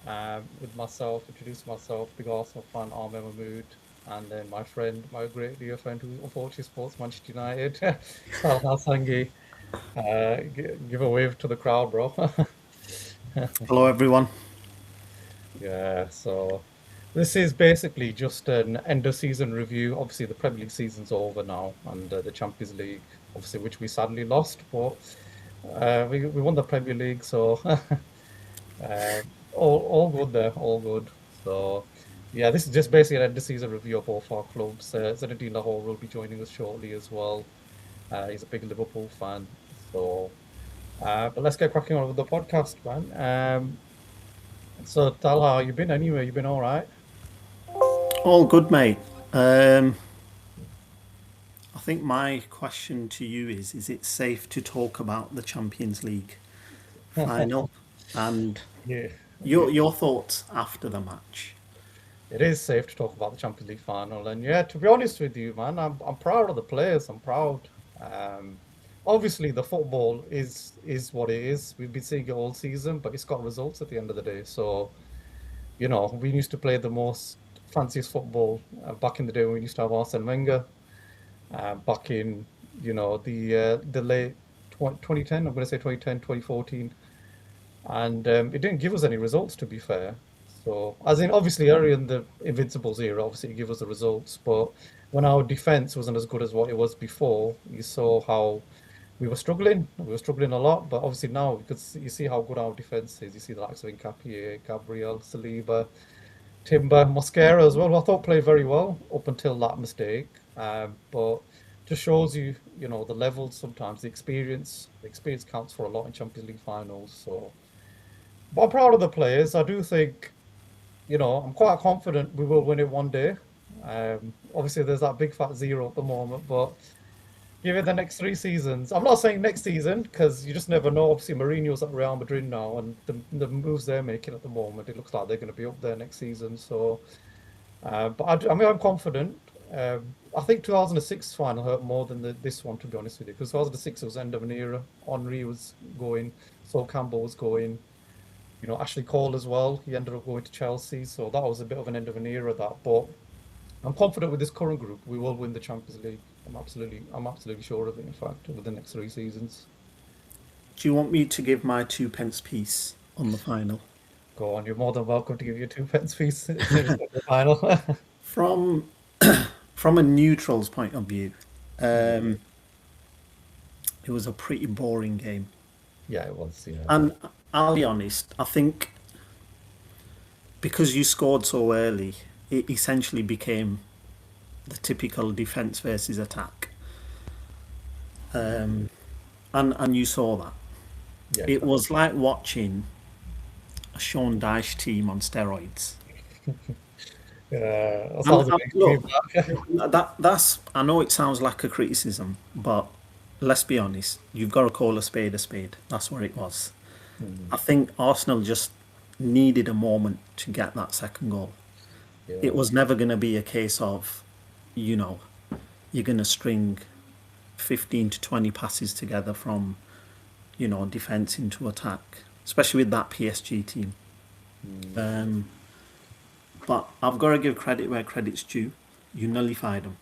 with myself, introduce myself, big Arsenal fan, Ahmed Mahmood, and then my friend, my great dear friend who unfortunately supports Manchester United, Talha Sangi. Give a wave to the crowd, bro. Hello, everyone. Yeah, so this is basically just an end of season review. Obviously, the Premier League season's over now, and the Champions League, obviously, which we sadly lost, but we won the Premier League, so all good there, all good. So yeah, this is just basically an end of season review of both our clubs. Zinedine Lahore will be joining us shortly as well. He's a big Liverpool fan, so but let's get cracking on with the podcast, man. So Talha, how you been anyway? You been all right? All good, mate. Um, I think my question to you is it safe to talk about the Champions League final and Yeah, your yeah. your thoughts after the match? It is safe to talk about the Champions League final, and yeah, to be honest with you, man, I'm proud of the players. I'm proud. Um, Obviously, the football is what it is. We've been seeing it all season, but it's got results at the end of the day. So, we used to play the most fanciest football back in the day when we used to have Arsene Wenger. Back in, the late 2010. I'm going to say 2010, 2014. And it didn't give us any results, to be fair. So, as in, obviously, earlier in the Invincibles era, obviously, it gave us the results. But when our defense wasn't as good as what it was before, you saw how we were struggling. We were struggling a lot. But obviously, now because you see how good our defense is. You see the likes of Nkapie, Gabriel, Saliba, Timber, Mosquera as well. I thought played very well up until that mistake. But just shows you, the levels sometimes, the experience. The experience counts for a lot in Champions League finals. So. But I'm proud of the players. I do think, I'm quite confident we will win it one day. Obviously, there's that big fat zero at the moment, but give it the next 3 seasons. I'm not saying next season because you just never know. Obviously, Mourinho's at Real Madrid now, and the moves they're making at the moment, it looks like they're going to be up there next season. So, but I mean, I'm confident. I think 2006 final hurt more than this one, to be honest with you, because 2006 was end of an era. Henry was going, Sol Campbell was going. Ashley Cole as well. He ended up going to Chelsea, so that was a bit of an end of an era. That, but I'm confident with this current group, we will win the Champions League. I'm absolutely sure of it. In fact, over the next 3 seasons. Do you want me to give my two pence piece on the final? Go on, you're more than welcome to give your two pence piece in the final. From from a neutral's point of view, Mm. um, it was a pretty boring game. Yeah, it was. Yeah, And I'll be honest, I think because you scored so early, it essentially became the typical defense versus attack. Um, and you saw that. yeah, It exactly. was like watching a Sean Dyche team on steroids. That And sounds a bit look, back. that's I know it sounds like a criticism, but let's be honest. You've got to call a spade a spade. That's what it was. Mm. I think Arsenal just needed a moment to get that second goal. It Yeah. was never going to be a case of, you know, you're going to string 15 to 20 passes together from, defence into attack, especially with that PSG team. Mm. Um, but I've got to give credit where credit's due. You nullified them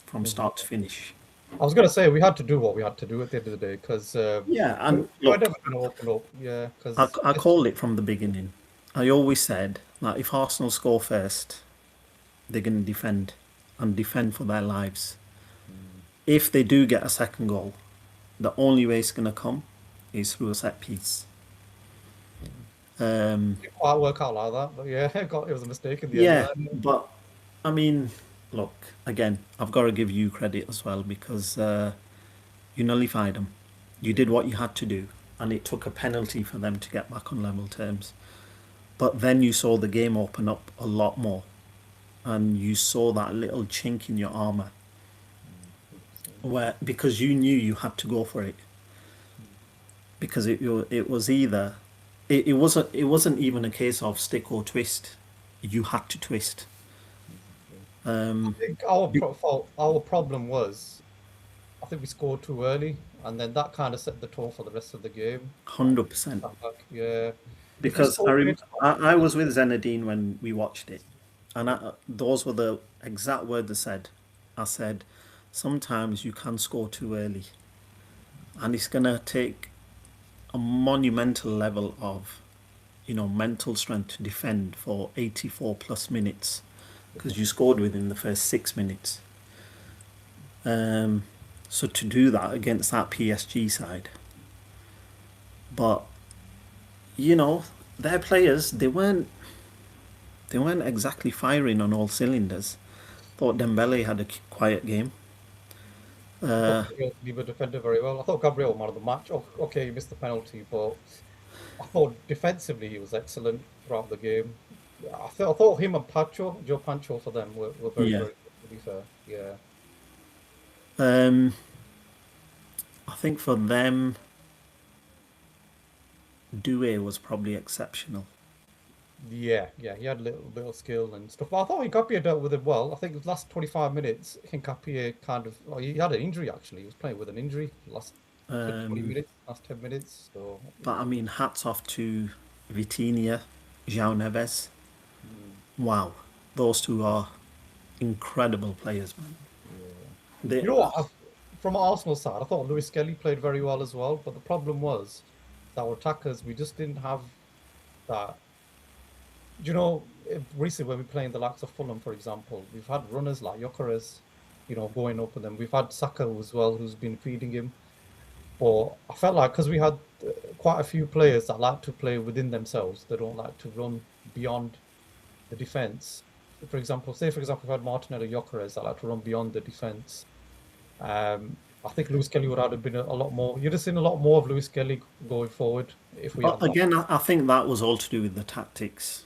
from Mhm. start to finish. I was gonna say we had to do what we had to do at the end of the day because Yeah, we and we're look, never going to open up. Yeah, I, because I called it from the beginning. I always said that if Arsenal score first, they're going to defend and defend for their lives. If they do get a second goal, the only way it's going to come is through a set piece. Um, didn't quite work out like that, but yeah, it was a mistake in the end. yeah, but I mean, look, again, I've got to give you credit as well because you nullified them. You did what you had to do, and it took a penalty for them to get back on level terms. But then you saw the game open up a lot more, and you saw that little chink in your armor where because you knew you had to go for it because it was either it wasn't even a case of stick or twist. You had to twist. I Um, think our problem was I think we scored too early, and then that kind of set the tone for the rest of the game. 100%. That back, yeah. If you because score great I was with Zenedine when we watched it, and those were the exact words I said. I said, sometimes you can score too early, and it's gonna take a monumental level of, mental strength to defend for 84 plus minutes because you scored within the first 6 minutes. Um, so to do that against that PSG side, but you know, their players they weren't exactly firing on all cylinders. Thought Dembele had a quiet game. I thought Uh, Gabriel defended very well. I thought Gabriel man of the match. Oh, okay, he missed the penalty, but I thought defensively he was excellent throughout the game. Yeah, I thought him and Joe Pancho for them were very, yeah. very good, to be fair. Yeah. Um, I think for them, Doué was probably exceptional. Yeah, yeah, he had a little skill and stuff. But I thought Hincapié dealt with it well. I think the last 25 minutes, Hincapié kind of, well, he had an injury actually. He was playing with an injury last, I think 20 Um, minutes, last 10 minutes. So, but I mean, hats off to Vitinha, João Neves. mm, Wow, those two are incredible players, man. yeah. They, You know what? From Arsenal side, I thought Lewis Kelly played very well as well. But the problem was that our attackers, we just didn't have that. Recently when we're playing the likes of Fulham, for example, we've had runners like Gyökeres, going up with them. We've had Saka as well, who's been feeding him. But I felt like because we had quite a few players that like to play within themselves, they don't like to run beyond the defense. For example, if I had Martinelli, Gyökeres that like to run beyond the defense. I think Lewis Kelly would have been a lot more. You'd have seen a lot more of Lewis Kelly going forward if we but had that. again, I think that was all to do with the tactics.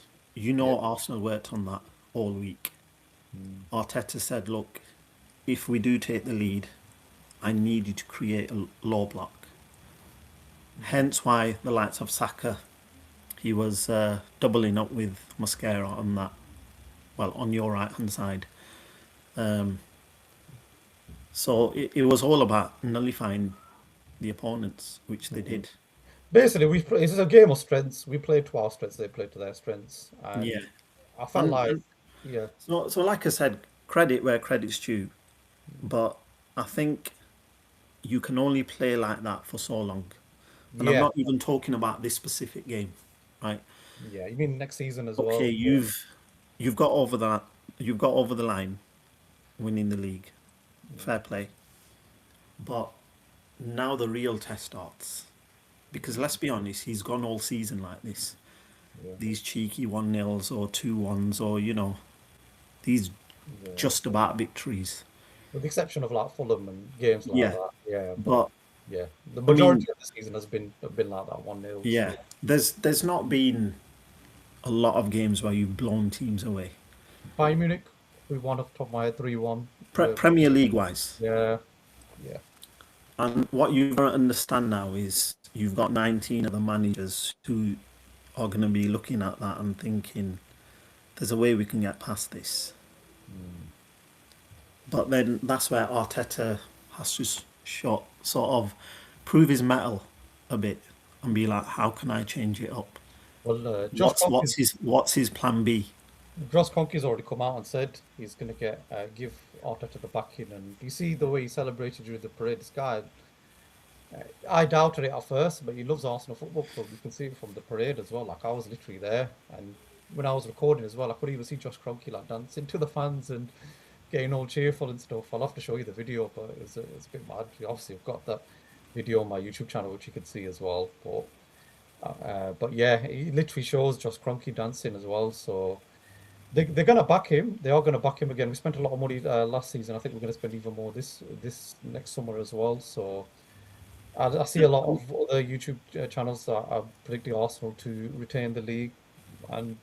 Yeah. Arsenal worked on that all week. Mm. Arteta said, look, if we do take the lead, I need you to create a low block. Hence why the likes of Saka, he was doubling up with Mosquera on that, well, on your right hand side. Um, so it was all about nullifying the opponents, which they Mhm. did. Basically, it's a game of strengths. We played to our strengths, they played to their strengths, Yeah. and I felt like, And yeah, so like I said, credit where credit's due. mm, But I think you can only play like that for so long. And I'm yeah, not even talking about this specific game, right? yeah. You mean next season as Okay, well? you've got over that, you've got over the line, winning the league. Yeah, Fair play. But now the real test starts. Because let's be honest, he's gone all season like this. yeah, These cheeky 1-0s or 2-1s or, these yeah. just about victories. With the exception of like Fulham and games like Yeah. that, yeah. But But yeah, the I mean, majority of the season has been like that 1-0. yeah, So there's not been a lot of games where you've blown teams away. Bayern Munich, we won off the top of my head 3-1. The Premier League wise. Yeah, yeah, And what you've got to understand now is you've got 19 other managers who are going to be looking at that and thinking, there's a way we can get past this. mm, But then that's where Arteta has to sort of prove his mettle a bit and be like, how can I change it up? Well, What's his plan B? Josh Kroenke's already come out and said he's going to give Arteta the backing, and you see the way he celebrated during the parade. This guy, I doubted it at first, but he loves Arsenal Football Club. You can see it from the parade as well. Like I was literally there, and when I was recording as well, I could even see Josh Kroenke like dancing to the fans and getting all cheerful and stuff. I'll have to show you the video, but it's a bit mad. Obviously, I've got that video on my YouTube channel, which you can see as well. But yeah, he literally shows Josh Kroenke dancing as well. So. They're going to back him. They are going to back him again. We spent a lot of money last season. I think we're going to spend even more this next summer as well. So I see a lot of other YouTube channels that are predicting Arsenal to retain the league, and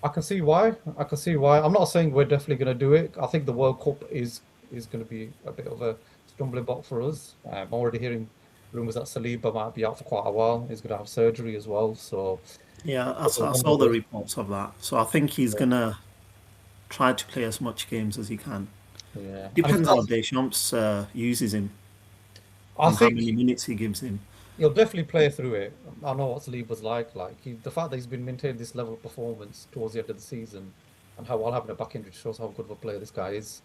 I can see why. I can see why. I'm not saying we're definitely going to do it. I think the World Cup is going to be a bit of a stumbling block for us. I'm already hearing rumors that Saliba might be out for quite a while. He's going to have surgery as well. So Yeah, I I saw the wonder. reports of that. So I think he's Yeah, going to try to play as much games as he can. yeah. And if Depends how that's, Deschamps uses him I and how think. many minutes he gives him. He'll definitely play through it. I know what Saliba was like. The fact that he's been maintaining this level of performance towards the end of the season, and how while having a back injury shows how good of a player this guy is.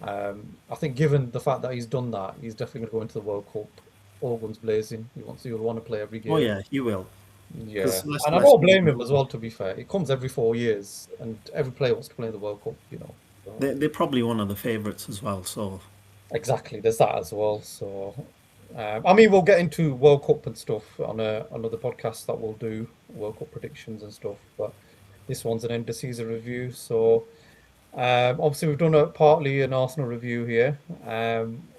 I think given the fact that he's done that, he's definitely going to go into the World Cup all guns blazing. He'll want to play every Oh game. yeah, you will. Yeah, Because let's and I let's don't be blame him real. as well. To be fair, it comes every 4 years, and every player wants to play in the World Cup. So They're probably one of the favourites as well. So exactly, there's that as well. So, I mean, we'll get into World Cup and stuff on another podcast that we'll do World Cup predictions and stuff. But this one's an end of season review. So, obviously, we've done partly an Arsenal review here.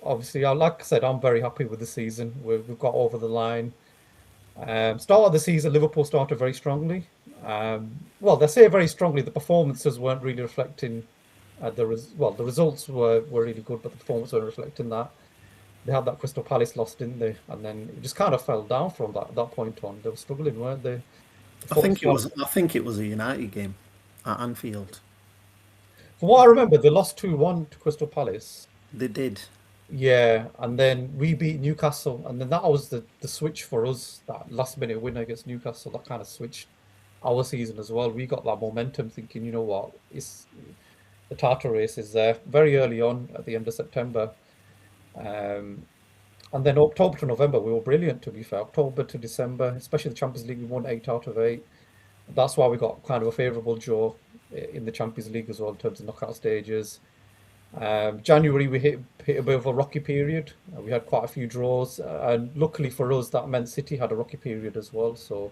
Obviously, like I said, I'm very happy with the season. We've got over the line. Start of the season, Liverpool started very strongly. Well, they say very strongly. The performances weren't really reflecting the results were really good, but the performance weren't reflecting that. They had that Crystal Palace loss, didn't they? And then it just kind of fell down from that point on. They were struggling, weren't they? The football. I think it was a United game at Anfield. From what I remember, they lost 2-1 to Crystal Palace. They did. Yeah, and then we beat Newcastle, and then that was the switch for us. That last minute win against Newcastle, that kind of switched our season as well. We got that momentum, thinking, you know what, it's the title race is there very early on at the end of September. Um, and then October to November, we were brilliant. To be fair, October to December, especially the Champions League, we won 8 out of 8. That's why we got kind of a favourable draw in the Champions League as well in terms of knockout stages. January we hit a bit of a rocky period. We had quite a few draws, and luckily for us, that meant City had a rocky period as well. So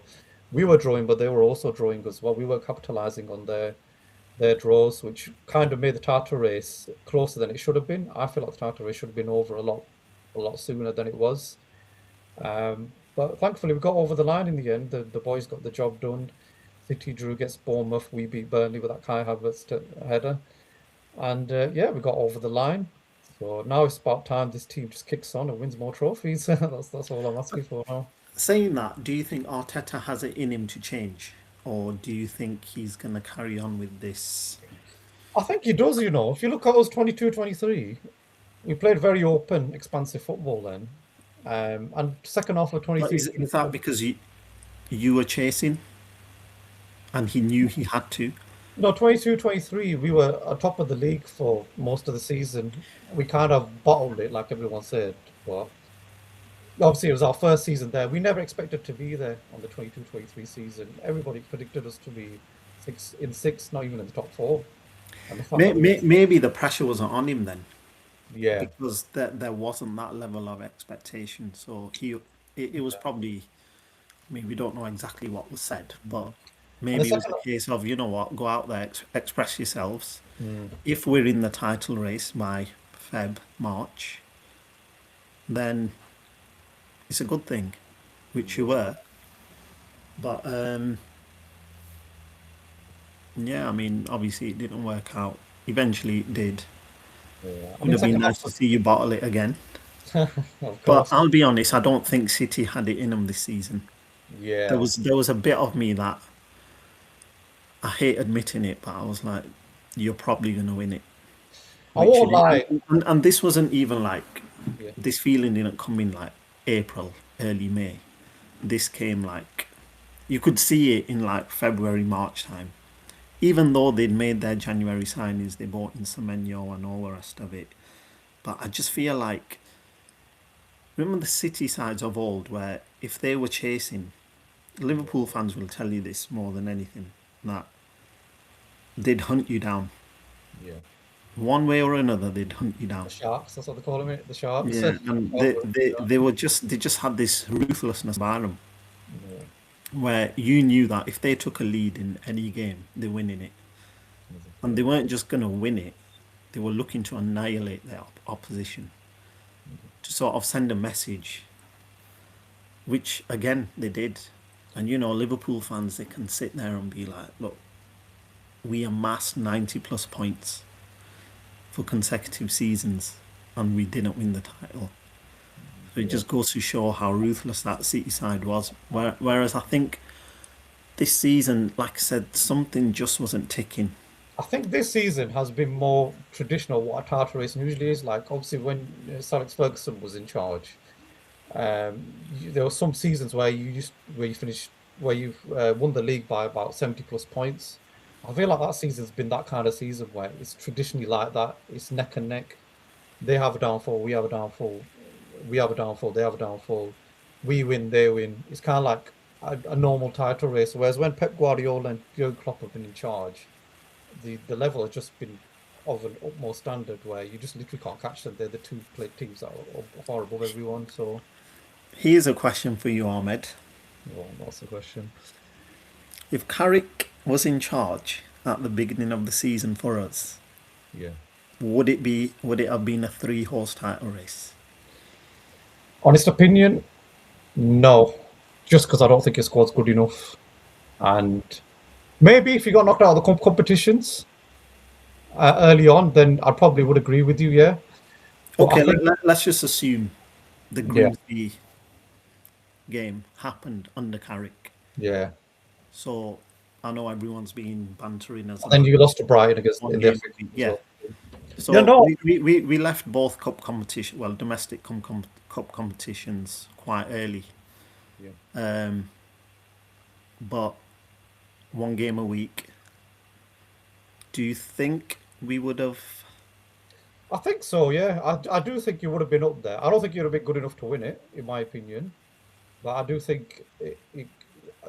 we were drawing, but they were also drawing as well. We were capitalising on their draws, which kind of made the title race closer than it should have been. I feel like the title race should have been over a lot sooner than it was. But thankfully, we got over the line in the end. The boys got the job done. City drew against Bournemouth. We beat Burnley with that Kai Havertz header. And yeah, we got over the line. So now it's about time this team just kicks on and wins more trophies. That's all I'm asking for now. Saying that, do you think Arteta has it in him to change, or do you think he's going to carry on with this? I think he does, you know. If you look at us 22, 23, we played very open, expansive football then. And second half of But 23, is that because you were chasing and he knew he had to? no, 22, 23, we were on top of the league for most of the season. We kind of bottled it, like everyone said. But obviously, it was our first season there. We never expected to be there on the 22, 23 season. Everybody predicted us to be six, not even in the top four. And the fact that we, Maybe the pressure wasn't on him then, yeah. because there wasn't that level of expectation. So it was probably. I mean, we don't know exactly what was said, but And the maybe it was second, a case of, you know what, go out there, express yourselves. mm, If we're in the title race by Feb, March, then it's a good thing, which you were. But yeah, I mean, obviously it didn't work out. Eventually it did. yeah. I Would mean, have been second half nice to see you bottle it again. of But course, I'll be honest, I don't think City had it in them this season. yeah. There was a bit of me that I hate admitting it, but I was like, you're probably going to win it. I Which you won't did. lie. And this wasn't even like, Yeah, this feeling didn't come in like April, early May. This came like, you could see it in like February, March time. Even though they'd made their January signings, they bought in Semenyo and all the rest of it. But I just feel like, remember the City sides of old where if they were chasing, Liverpool fans will tell you this more than anything, that they'd hunt you down. yeah. One way or another, they'd hunt you The down. Sharks, that's what they call them, the Sharks. Yeah, and they just had this ruthlessness about them, Yeah, where you knew that if they took a lead in any game, they're winning it, and yeah. they weren't just going to win it; they were looking to annihilate their opposition, to sort of send a message, which again they did. And you know, Liverpool fans, they can sit there and be like, "Look, we amassed 90 plus points for consecutive seasons, and we didn't win the title." So it Yeah. just goes to show how ruthless that City side was. Whereas I think this season, like I said, something just wasn't ticking. I think this season has been more traditional what a title race usually is. Like, obviously, when Sir Alex Ferguson was in charge, There were some seasons where you finished where you've won the league by about 70 plus points. I feel like that season's been that kind of season where it's traditionally like that. It's neck and neck. They have a downfall, we have a downfall. We have a downfall, they have a downfall. We win, they win. It's kind of like a normal title race. Whereas when Pep Guardiola and Jurgen Klopp have been in charge, the level has just been of an utmost standard where you just literally can't catch them. They're the two play teams that are far above everyone. So, Here's a question for you, Ahmed. well, that's the question. If Carrick was in charge at the beginning of the season for us, Yeah. would it have been a three-horse title race? Honest opinion, no. Just because I don't think your squad's good enough. And maybe if you got knocked out of the competitions early on, then I probably would agree with you, yeah. But I Okay, think, let's just assume the yeah, Grimsby game happened under Carrick. yeah. So I know everyone's been bantering us And then about you lost to Brighton against one in the game FA a week. Cup as Yeah. well. Yeah, So no, we left both cup competition, well, domestic cup competitions quite early. yeah. Um, but one game a week. Do you think we would have? I think so, yeah. I do think you would have been up there. I don't think you'd have been good enough to win it, in my opinion. But I do think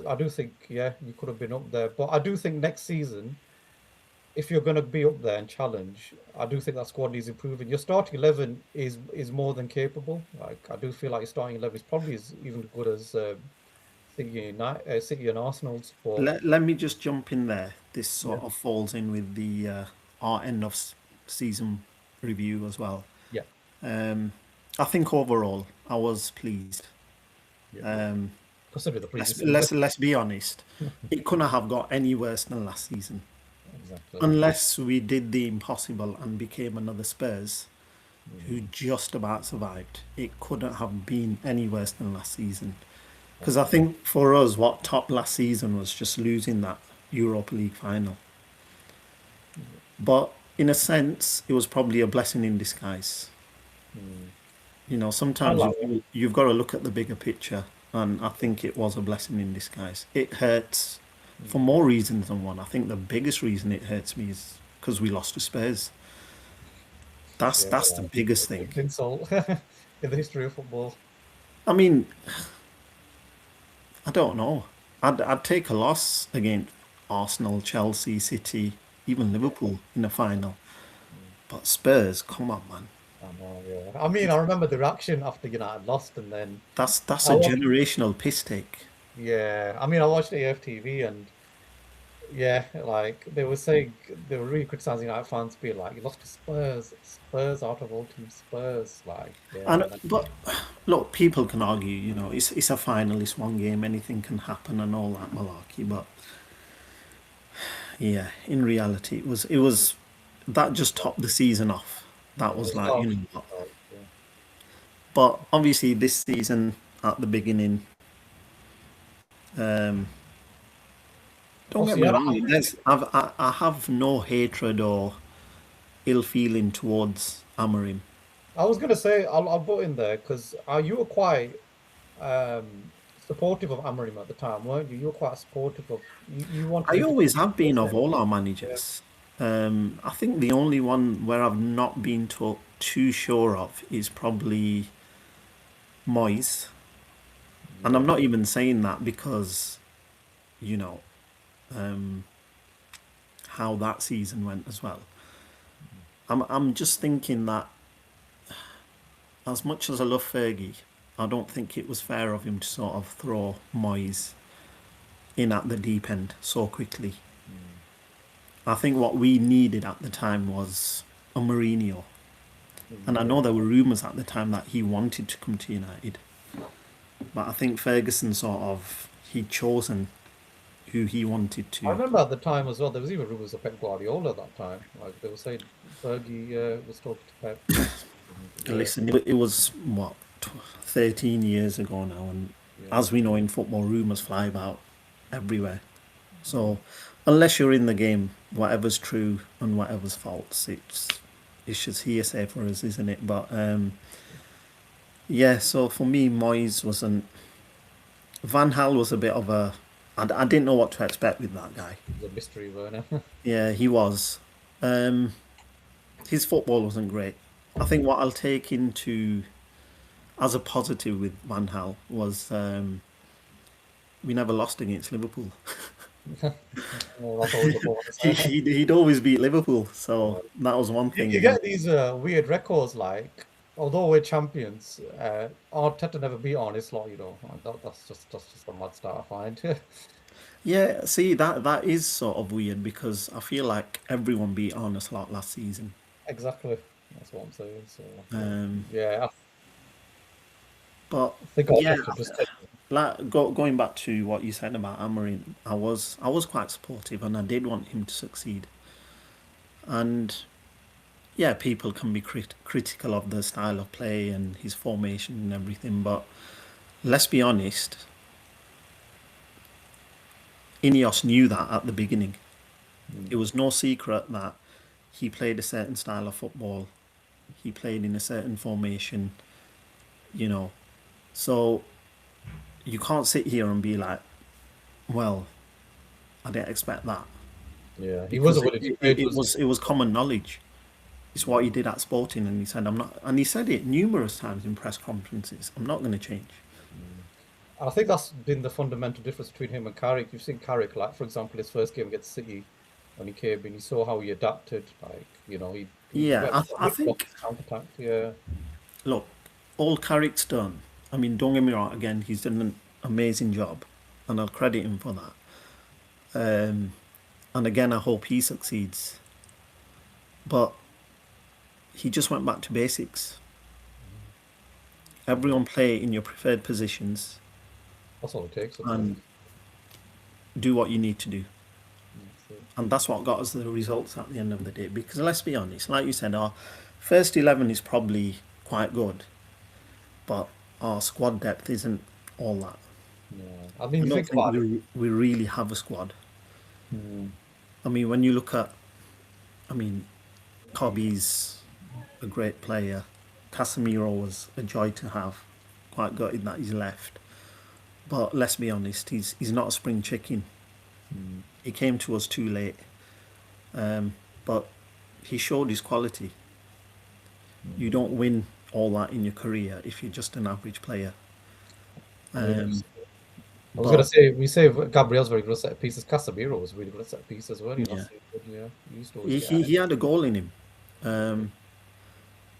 I do think, yeah, you could have been up there. But I do think next season, if you're going to be up there and challenge, I do think that squad needs improving. Your starting 11 is more than capable. Like I do feel like your starting 11 is probably as even good as City and Arsenal's. But Let me just jump in there. This yeah, sort of falls in with the our end of season review as well. yeah, Um, I think overall I was pleased. yeah. Um, Consider the let's previous season. let's be honest. It couldn't have got any worse than last season, Exactly. unless we did the impossible and became another Spurs, who Mm, just about survived. It couldn't have been any worse than last season. Because that's I true. think for us, what topped last season was just losing that Europa League final. But in a sense, it was probably a blessing in disguise. Mm. You know, I sometimes like it. you've got to look at the bigger picture, and I think it was a blessing in disguise. It hurts for Mm. more reasons than one. I think the biggest reason it hurts me is because we lost to Spurs. Yeah, That's the biggest the thing. biggest insult in the history of football. I mean, I don't know. I'd take a loss against Arsenal, Chelsea, City, even Yeah. Liverpool in the final. Mm. But Spurs, come on, man. I know, yeah. I mean, I remember the reaction after United lost, and then That's I a watched. generational piss take. Yeah, I mean, I watched AFTV, and yeah, like they were saying, they were really criticizing United fans, being like, "You lost to Spurs, Spurs out of all teams, Spurs." Like, yeah, And and then, but look, people can argue, you know, it's a final, it's one game, anything can happen, and all that malarkey. But yeah, in reality, it was that just topped the season off. That yeah, was like, you nostalgia. know what. Nostalgia, yeah. But obviously, this season at the beginning, um, don't get Also, me yeah, wrong. I have no hatred or ill feeling towards Amorim. I was gonna say I'll put in there because you were quite supportive of Amorim at the time, weren't you? You were quite supportive of you wanted I him to always come have been next of season. all our Yeah, managers. I think the only one where I've not been too sure of is probably Moyes. And I'm yeah, not even saying that because, you know, um, how that season went as well. I'm just thinking that as much as I love Fergie, I don't think it was fair of him to sort of throw Moyes in at the deep end so quickly. mm, I think what we needed at the time was a Mourinho. And I yeah. know there were rumours at the time that he wanted to come to United. But I think Ferguson sort of, he'd chosen who he wanted I to. remember at the time as well. There was even rumors of Pep Guardiola at that time. Like they were saying, Fergie was talking to Pep. And, yeah, Listen, it was, what, 13 years ago now. And yeah, as we know in football, rumours fly about everywhere. mm, So unless you're in the game, whatever's true and whatever's false, it's just hearsay for us, isn't it? But Yeah, so for me, Moyes wasn't. Van Hal was a bit of a. I didn't know what to expect with that guy. It was a mystery, Werner. Yeah, he was. Um, his football wasn't great. I think what I'll take into as a positive with Van Hal was we never lost against Liverpool. Well, that's always a bonus. He'd always beat Liverpool, so Yeah. that was one You thing. get these weird records like, although we're champions, Arteta never beat on. It's like, that's just a mad start, I find. Yeah, see that is sort of weird because I feel like everyone beat Arne Slot last season. Exactly. That's what I'm saying. So, Um, yeah, but I think yeah, Arteta just take. like going back to what you said about Amarin, I was quite supportive and I did want him to succeed. And yeah, people can be critical of the style of play and his formation and everything, but let's be honest, Ineos knew that at the beginning. It Mm, was no secret that he played a certain style of football. He played in a certain formation, you know. So you can't sit here and be like, well, I didn't expect that yeah, he because wasn't it, willing to it, trade, it was was it was common knowledge. It's what he he? did at Sporting, and he said, "I'm not." And he said it numerous times in press conferences. I'm not going to change. Mm. I think that's been the fundamental difference between him and Carrick. You've seen Carrick, like for example, his first game against City when he came in, you saw how he adapted. Like, he Yeah, went I off think. his counter attack. Yeah, Look, all Carrick's done. I mean, don't get me wrong. Again, he's done an amazing job, and I'll credit him for that. And again, I hope he succeeds. But he just went back to basics. yeah, Everyone play in your preferred positions that's all it takes, isn't it? and do what you need to do. That's it. And that's what got us the results at the end of the day. Because let's be honest, like you said, our first 11 is probably quite good, but our squad depth isn't all that. Yeah, I mean, I you don't think think about it. we really have a squad. Mm, I mean, when you look at, I mean, Cobby's a great player. Casemiro was a joy to have. Quite gutted that he's left. But let's be honest, he's not a spring chicken. mm, He came to us too late. But he showed his quality. You mm. don't win all that in your career if you're just an average player. I mean, Um, I was gonna but say we say Gabriel's very good at set pieces. Casemiro was really good at set pieces as well. yeah, So good, yeah, he used to always he, get he, ahead. he had a goal in him.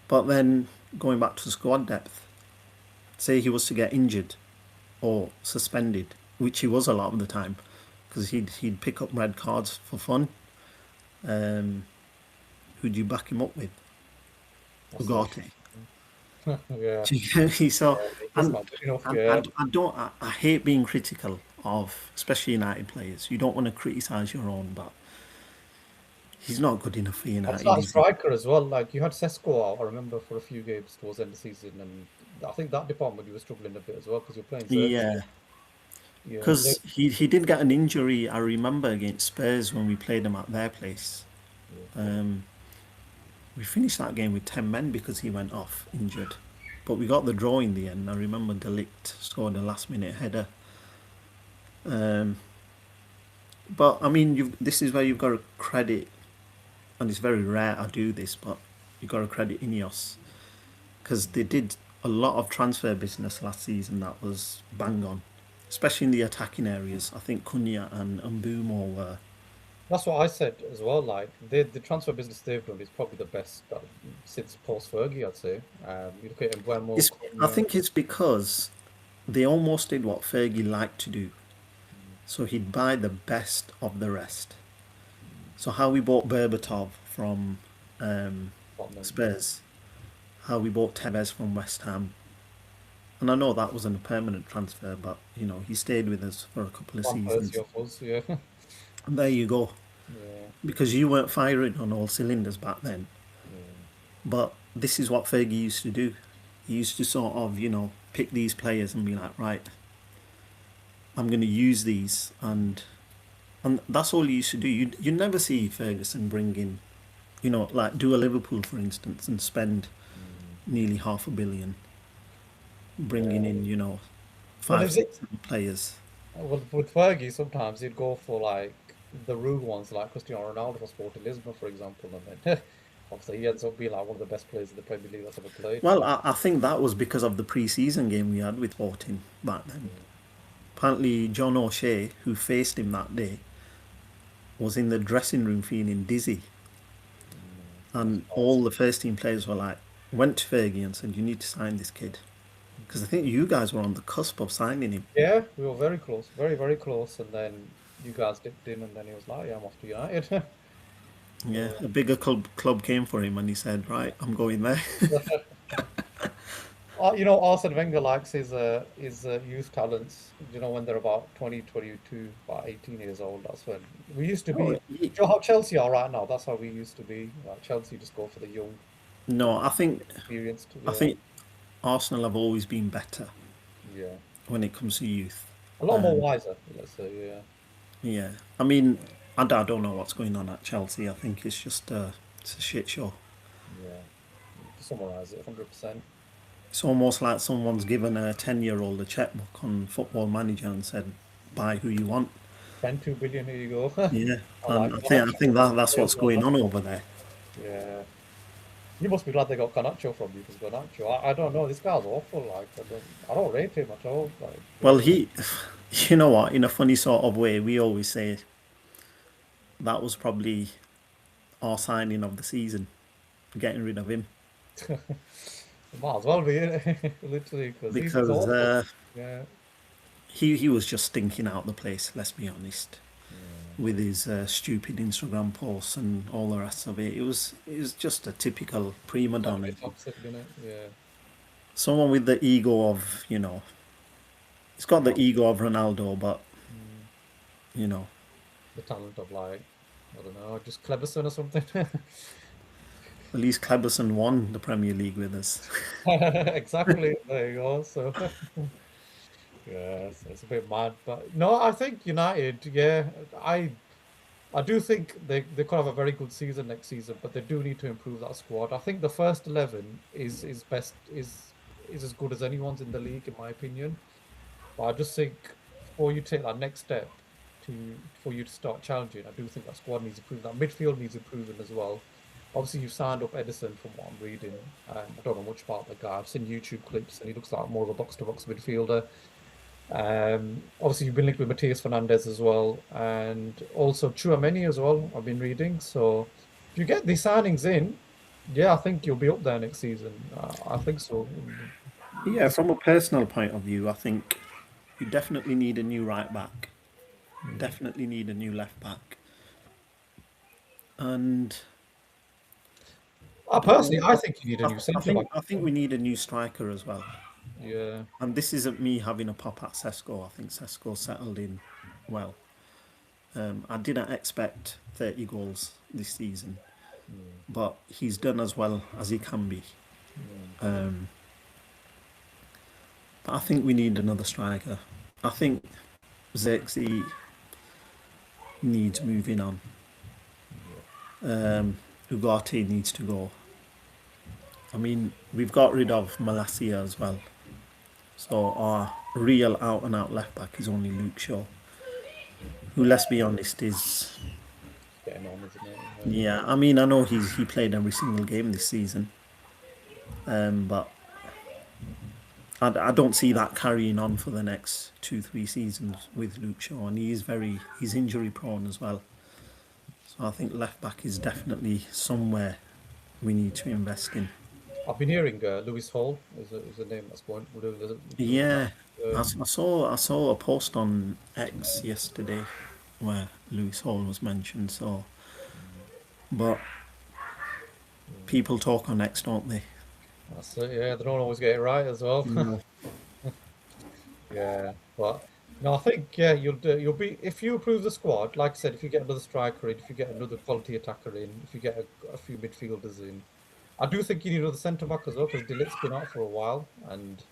But then going back to squad depth, say he was to get injured or suspended, which he was a lot of the time, because he'd pick up red cards for fun. Um, who'd you back him up with? That's it. Ugarte. Yeah, Do you get me? So, he's and not good enough. I, Yeah, I, I don't. I hate being critical of, especially United players. You don't want to criticise your own, but he's not good enough for that's United, not a is he? striker as well. Like you had Sesko out, I remember for a few games towards the end of the season, and I think that department you were struggling a bit as well because you're playing Xerxes. Yeah, Yeah, because he did get an injury. I remember against Spurs when we played them at their place. yeah, Um, we finished that game with 10 men because he went off injured, but we got the draw in the end. I remember Delict scored a last-minute header. Um, but I mean, this is where you've got to credit, and it's very rare I do this, but you've got to credit Ineos because they did a lot of transfer business last season that was bang on, especially in the attacking areas. I think Cunha and Mbumo were. that's what I said as well. Like the transfer business they've done is probably the best since post Fergie, I'd say. You look at Embuemo, It's, I Cunha. think it's because they almost did what Fergie liked to do. Mm, So he'd buy the best of the rest. mm, So how we bought Berbatov from um, Tottenham, yeah. Spurs, how we bought Tevez from West Ham, and I know that wasn't a permanent transfer, but he stayed with us for a couple of Van Persie seasons. off us, yeah. And there you go, Yeah, because you weren't firing on all cylinders back then. yeah. But this is what Fergie used to do. He used to sort of, pick these players and be like, right, I'm going to use these, and that's all he used to do. You never see Ferguson bring in, like do a Liverpool for instance and spend Mm. nearly half a billion. bringing Yeah. in, Well, five, is it? six seven players. Well, with Fergie, sometimes he'd go for like the rude ones, like Cristiano Ronaldo for Sporting Lisbon, for example, and then obviously he ends up being like one of the best players in the Premier League that's ever played. Well, I think that was because of the pre-season game we had with Sporting back then. Mm. Apparently, John O'Shea, who faced him that day, was in the dressing room feeling dizzy, That's and nice. all the first team players went to Fergie and said, "You need to sign this kid," because I think you guys were on the cusp of signing him. Yeah, we were very close, very, very close, and then you guys dipped in, and then he was like, "Yeah, I'm off to United." Yeah, So. a bigger club came for him, and he said, "Right, I'm going there." Arsene Wenger likes his youth talents. When they're about 20, 22, about 18 years old. That's when we used to be. Oh, Do you know how Chelsea are right now? That's how we used to be. Like Chelsea just go for the young, no, experienced. I Yeah, think Arsenal have always been better yeah. when it comes to youth. A lot more wiser, let's say. Yeah, Yeah, I mean, I don't know what's going on at Chelsea. I think it's a shit show. yeah. To summarize it, 100%. It's almost like someone's given a 10-year-old a checkbook on Football Manager and said, "Buy who you want." 10, 2 billion. Here you go. Yeah, I and like I Garnacho think that's as what's going well. on over there. Yeah. You must be glad they got Garnacho from you because Garnacho, I don't know. This guy's awful. Like I don't rate him at all. Like Well, you know what? In a funny sort of way, we always say that was probably our signing of the season, getting rid of him, Might as well be literally because he's because awful. Yeah. he was just stinking out the place. Let's be honest, Yeah. with his stupid Instagram posts and all the rest of it. It was just a typical prima Got a donna. bit toxic, didn't it? Yeah. Someone with the ego of, he's got the Not ego of Ronaldo, but mm, you know, the talent of like I don't know, just Cleberson or something. at least Cleberson won the Premier League with us. Exactly. There you go. So yeah, it's a bit mad, but no, I think United. Yeah, I do think they could have a very good season next season, but they do need to improve that squad. I think the first 11 is best is as good as anyone's in the league, in my opinion. But I just think before you take that next step for you to start challenging, I do think that squad needs improving. That midfield needs improving as well. Obviously, you've signed up Edison from what I'm reading. I don't know much about the guy. I've seen YouTube clips, and he looks like more of a box-to-box midfielder. Obviously, you've been linked with Matthias Fernandez as well, and also Chouameni as well. I've been reading. So if you get these signings in, yeah, I think you'll be up there next season. I think so. Yeah, from a personal point of view, I think you definitely need a new right back. Mm. Definitely need a new left back. And I don't Personally, know. I think you need a I, new I centre back. think I think we need a new striker as well. Yeah. And this isn't me having a pop at Sesko. I think Sesko settled in well. I didn't expect 30 goals this season, Mm. but he's done as well as he can be. Mm. Um, but I think we need another striker. I think Zexi needs moving on. Yeah. Ugarte needs to go. I mean, we've got rid of Malacia as well. So our real out and out left back is only Luke Shaw, who, let's be honest, is, It's getting on, isn't it? yeah. I mean, I know he played every single game this season, but I don't see that carrying on for the next 2 3 seasons with Luke Shaw, and he's injury prone as well. So I think left back is definitely somewhere we need to invest in. I've been hearing Lewis Hall is a name that's going looking at. Yeah, I saw a post on X yesterday where Lewis Hall was mentioned. So, but Mm. people talk on X, don't they? That's it. Yeah, they don't always get it right as well. No. Yeah, but no, I think yeah, you'll be if you improve the squad. Like I said, if you get another striker in, if you get another quality attacker in, if you get a few midfielders in, I do think you need another centre back as well because Delit's been out for a while, and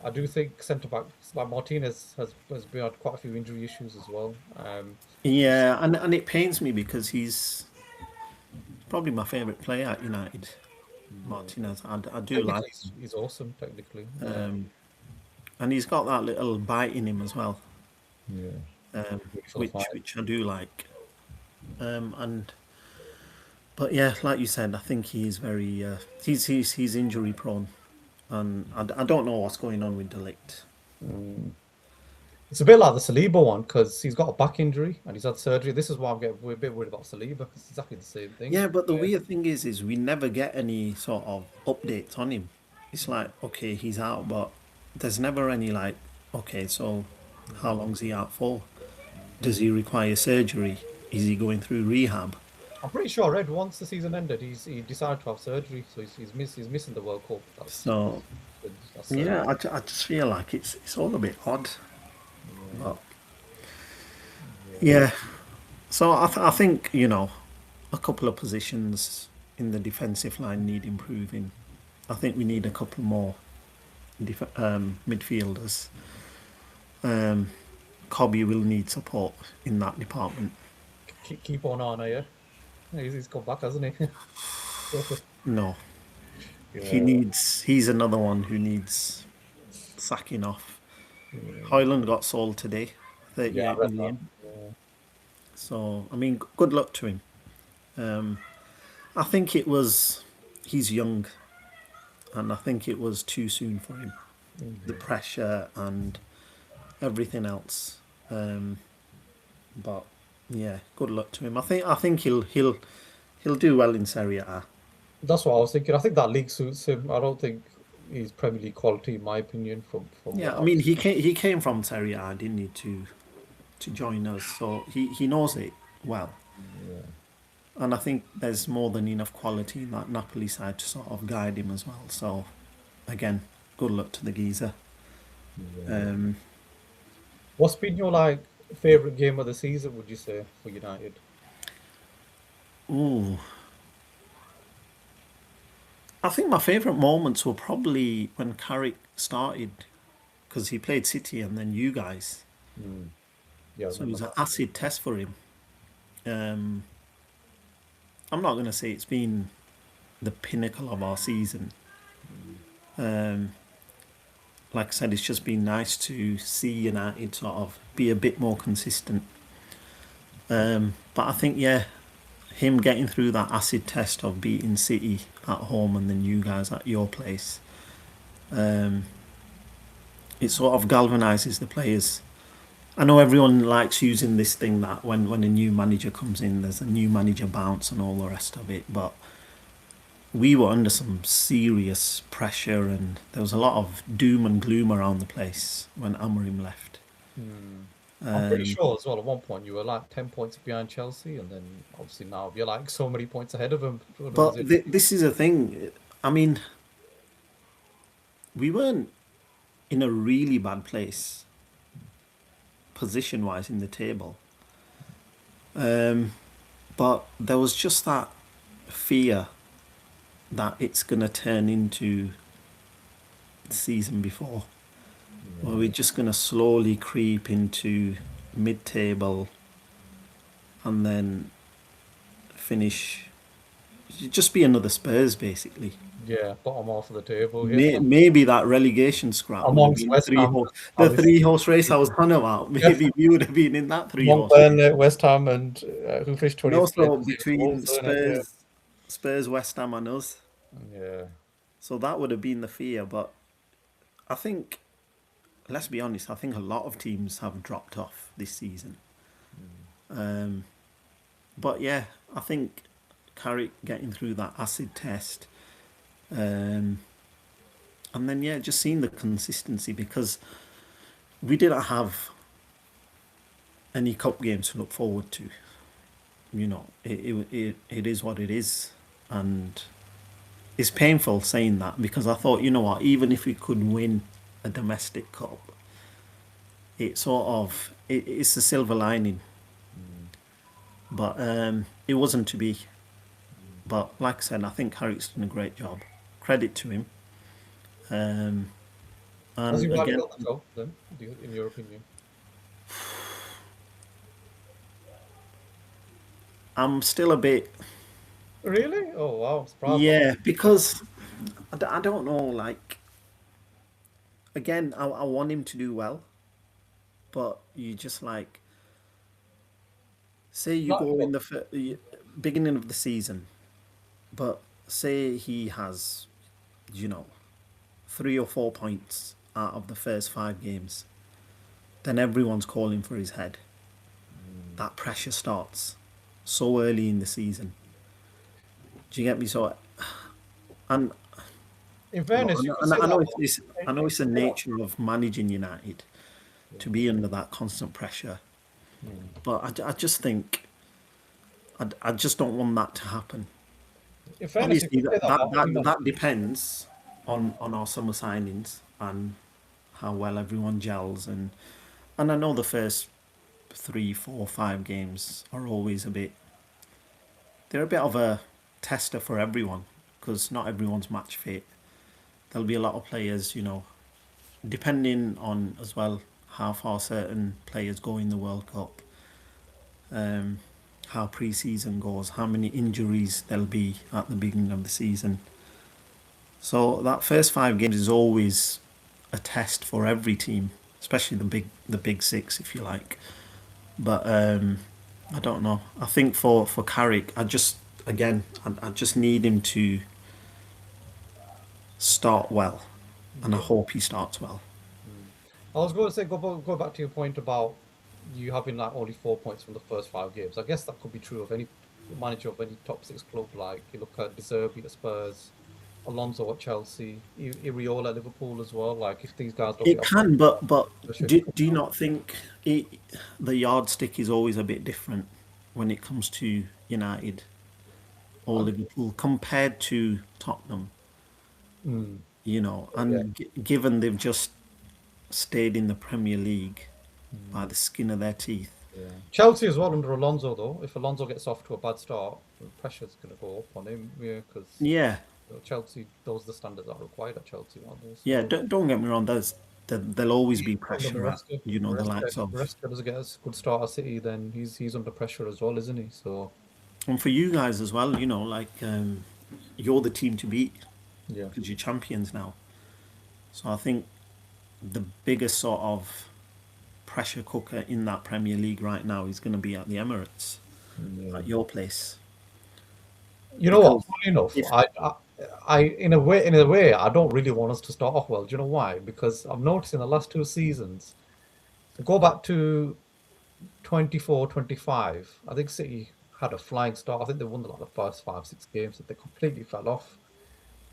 I do think centre backs like Martinez has been had quite a few injury issues as well. Yeah, and it pains me because he's probably my favourite player at United, Yeah, Martinez. I do like technically he's awesome. Technically, him. and he's got that little bite in him as well, Yeah. um, Beautiful fight. which I do like. And but yeah, like you said, I think he's very he's injury prone, and I don't know what's going on with Delict. Mm. It's a bit like the Saliba one because he's got a back injury and he's had surgery. This is why we're a bit worried about Saliba because it's exactly the same thing. Yeah, but the weird thing is we never get any sort of updates on him. It's like, okay, he's out, but there's never any like, okay, so how long's he out for? Does he require surgery? Is he going through rehab? I'm pretty sure I read once the season ended, he decided to have surgery, so he's missing the World Cup. So That's yeah, I just feel like it's all a bit odd. yeah, But yeah. yeah, so I think a couple of positions in the defensive line need improving. I think we need a couple more midfielders. Um, Cobby will need support in that department. Keep on, yeah. He's come back, hasn't he? No, Yeah, he's another one who needs sacking off. yeah, Hoyland got sold today, yeah. I 38 read that. million. Yeah. So I mean, good luck to him. Um, I think it was he's young, and I think it was too soon for him. The Mhm. pressure and everything else. Um, but yeah, good luck to him. I think he'll do well in Serie A. That's what I was thinking. I think that league suits him. I don't think he's Premier League quality, in my opinion, from Yeah, what I I've mean seen. he came from Serie A, didn't he, to join us, so he knows it well. Yeah, And I think there's more than enough quality in that Napoli side to sort of guide him as well. So again, good luck to the geezer. yeah. Um, What's been your favorite game of the season, would you say, for United? ooh, I think my favourite moments were probably when Carrick started because he played City and then you guys. Mm. Yeah, I So it remember was an that. acid test for him. Um, I'm not going to say it's been the pinnacle of our season. Mm. Um, like I said, it's just been nice to see United sort of be a bit more consistent. But I think, yeah, him getting through that acid test of beating City at home and then you guys at your place, um, it sort of galvanises the players. I know everyone likes using this thing that when a new manager comes in, there's a new manager bounce and all the rest of it. But we were under some serious pressure, and there was a lot of doom and gloom around the place when Amorim left. Mm. I'm pretty Um, sure as well, at one point you were 10 points behind Chelsea, and then obviously now you're so many points ahead of them. Was but it? this is a thing. I mean, we weren't in a really bad place position wise in the table. Um, but there was just that fear that it's going to turn into the season before, where we're Yeah. just going to slowly creep into mid table and then finish. Just be another Spurs, basically. Yeah, bottom half of the table. Yeah, Maybe that relegation scrap would have amongst been West Ham, the obviously. 3 horse race I was on about. Yeah, Maybe we would have been in that three among horse race. Burnley, West Ham, and who finished And 20th place also was between Wolves, wasn't it? Yeah. Spurs, West Ham, and us. Yeah. So that would have been the fear. But I think, let's be honest, I think a lot of teams have dropped off this season. Mm. Um, but yeah, I think Carrick getting through that acid test, um, and then yeah, just seeing the consistency because we didn't have any cup games to look forward to. It is what it is, and it's painful saying that because I thought, what, even if we could win a domestic cup, it's a silver lining, Mm. but it wasn't to be. Mm. But like I said, I think Carrick's done a great job. Credit to him. Um, Has he and rightly again, got the job then, in your opinion? I'm still a bit, Really? Oh wow, I'm surprised by that. yeah, because I don't know, like again, I want him to do well, but you just like say you Not go in the beginning of the season, but say he has, you know, 3 or 4 points out of the first 5 games, then everyone's calling for his head. That pressure starts so early in the season. Do you get me? So, and in look, fairness, you could say I that know about I know it's the yeah. nature of managing United to be under that constant pressure, Hmm. but I just think I just don't want that to happen. In fairness, you Obviously, could say that about anyone. that depends on our summer signings and how well everyone gels, and I know the first 3, 4, 5 games are always a bit. They're a bit of a tester for everyone because not everyone's match fit. There'll be a lot of players, depending on as well how far certain players go in the World Cup, um, how pre-season goes, how many injuries there'll be at the beginning of the season. So that first 5 games is always a test for every team, especially the big six, if you like. But I don't know. I think for Carrick, I just need him to start well, and I Yeah. hope he starts well. Hmm. I was going to say, go back to your point about you having like only 4 points from the first 5 games. I guess that could be true of any manager of any top six club. Like you look at De Zerbi at Spurs, Alonso at Chelsea, Iriola at Liverpool as well. Like if these guys don't get It off can, but the should come do you down. not think the yardstick is always a bit different when it comes to United or Um, Liverpool compared to Tottenham? mm, yeah. And given they've just stayed in the Premier League by Mm, the skin of their teeth. yeah. Chelsea as well under Alonso though. If Alonso gets off to a bad start, the pressure's going to go up on him. Yeah, because Yeah, Chelsea, those are the standards that are required at Chelsea, aren't they? yeah. So. Don't get me wrong. There'll always be Under pressure at Maresca. the Maresca, likes of. Maresca doesn't get a good start at City, then he's under pressure as well, isn't he? So And for you guys as well, you're the team to beat yeah. because you're champions now. So I think the biggest sort of pressure cooker in that Premier League right now is going to be at the Emirates, Yeah. at your place. You know what? Because Funny enough, if in a way, I don't really want us to start off well. Do you know why? Because I've noticed in the last 2 seasons, so go back to 24, 25. I think City had a flying start. I think they won like the first 5, 6 games, that they completely fell off.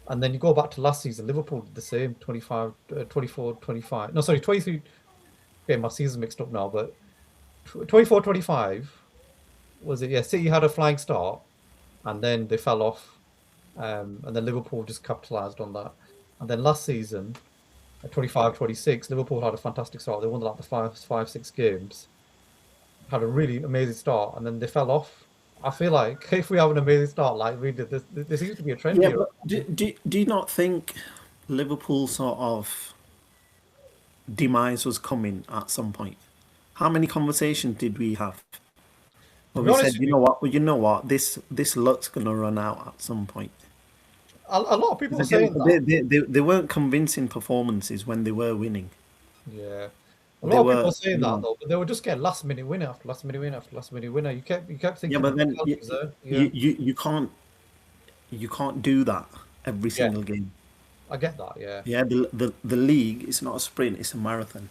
And then you go back to last season, Liverpool did the same, 25, 24, 25. No, sorry, 23. Okay, my season's mixed up now, but 24, 25 was it? Yeah, City had a flying start and then they fell off. And then Liverpool just capitalized on that. And then last season, at 25, 26, Liverpool had a fantastic start. They won like the 6 games, had a really amazing start, and then they fell off. I feel like if we have an amazing start like we did, there seems to be a trend yeah, here. but do you not think Liverpool sort of demise was coming at some point? How many conversations did we have To where be we honest said, with you, you know what, this luck's gonna run out at some point? a lot of people 'Cause are again, saying that. they weren't convincing performances when they were winning. Yeah. A They lot of people were, are saying that though, but they were just getting last minute winner after last minute winner after last minute winner. You kept yeah, thinking the but then mentality's there. Yeah. you can't do that every Yeah, single game. I get that. Yeah. Yeah, the league is not a sprint; it's a marathon.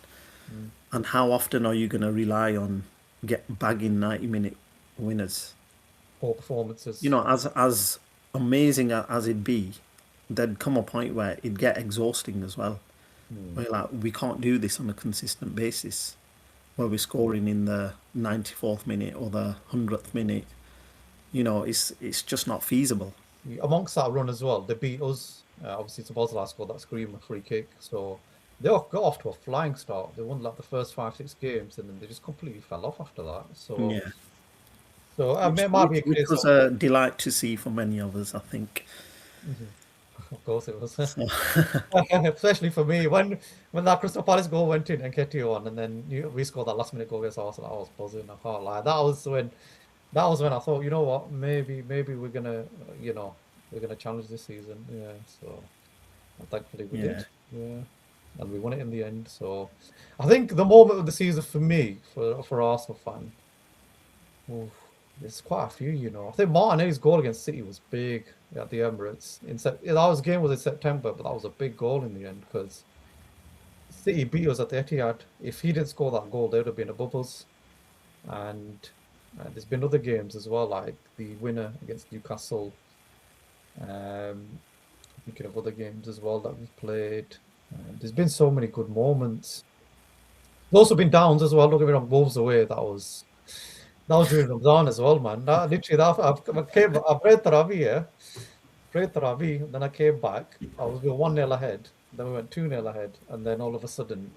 Mm. And how often are you going to rely on get bagging 90-minute winners? Poor performances. As amazing as it be, there'd come a point where it'd get exhausting as well. Mm. Where like we can't do this on a consistent basis. Where we're scoring in the 94th minute or the 100th minute. It's just not feasible. Amongst that run as well, they beat us. Obviously, Szoboszlai scored that screamer free kick, so they all got off to a flying start. They won like the first 5, 6 games, and then they just completely fell off after that. So, Yeah, it might be a which case was of, a delight to see for many of us, I think. Mhm. Of course, it was, So, especially for me when that Crystal Palace goal went in and Nketiah on, and then we scored that last minute goal against Arsenal. I was buzzing. I can't lie. That was when I thought, you know what, maybe we're gonna, we're gonna challenge this season. Yeah. So, and thankfully we yeah. did. Yeah. and we won it in the end. So I think the moment of the season for me, for Arsenal fan, oof, there's quite a few, you know. I think Martinelli's goal against City was big at the Emirates. That was game was in September, but that was a big goal in the end because City beat us at the Etihad. If he didn't score that goal, they would have been above us. And there's been other games as well, like the winner against Newcastle. Thinking of other games as well that we've played. There's been so many good moments. There's also been downs as well. Don't get me wrong, Wolves away. That was during Ramadan as well, man. Literally, I've read Tarawih, yeah. Prayed Tarawih, then I came back. We were 1-0 ahead. Then we went 2-0 ahead. And then all of a sudden,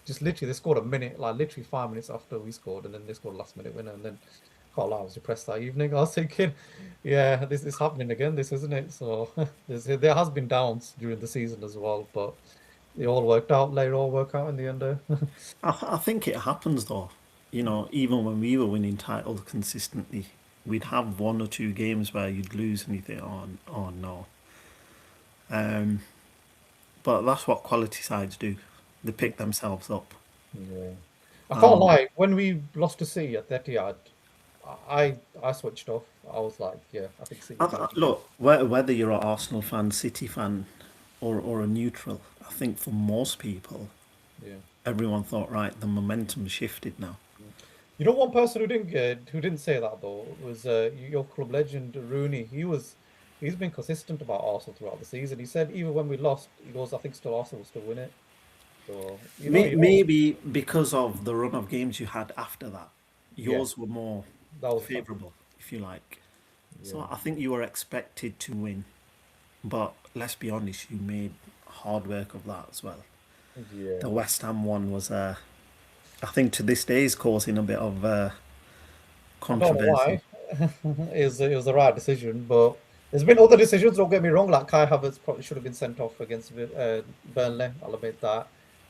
just literally, they scored a minute, like literally 5 minutes after we scored. And then they scored a last minute winner. And then, can't lie, I was depressed that evening. I was thinking, yeah, this is happening again, this isn't it? So there has been downs during the season as well. But it all worked out. Let it all work out in the end. I think it happens though. Even when we were winning titles consistently, we'd have one or two games where you'd lose and you think, oh no. Um, but that's what quality sides do. They pick themselves up. Yeah. I can't Um, lie. When we lost to City at Etihad, I switched off. I was like, yeah, I think City beat us. Look, whether you're an Arsenal fan, City fan, or a neutral, I think for most people, Yeah. everyone thought, right, the momentum shifted now. You know, one person who didn't say that though was your club legend Rooney. He's been consistent about Arsenal throughout the season. He said even when we lost, he goes, I think still Arsenal will still win it. So Maybe because of the run of games you had after that, yeah, yours were more that was a factor. favourable, if you like. Yeah, So I think you were expected to win, but let's be honest, you made hard work of that as well. yeah. The West Ham one was, I think, to this day is causing a bit of I don't know controversy. why. It was the right decision, but there's been other decisions. Don't get me wrong. Like Kai Havertz probably should have been sent off against Burnley. I'll admit that.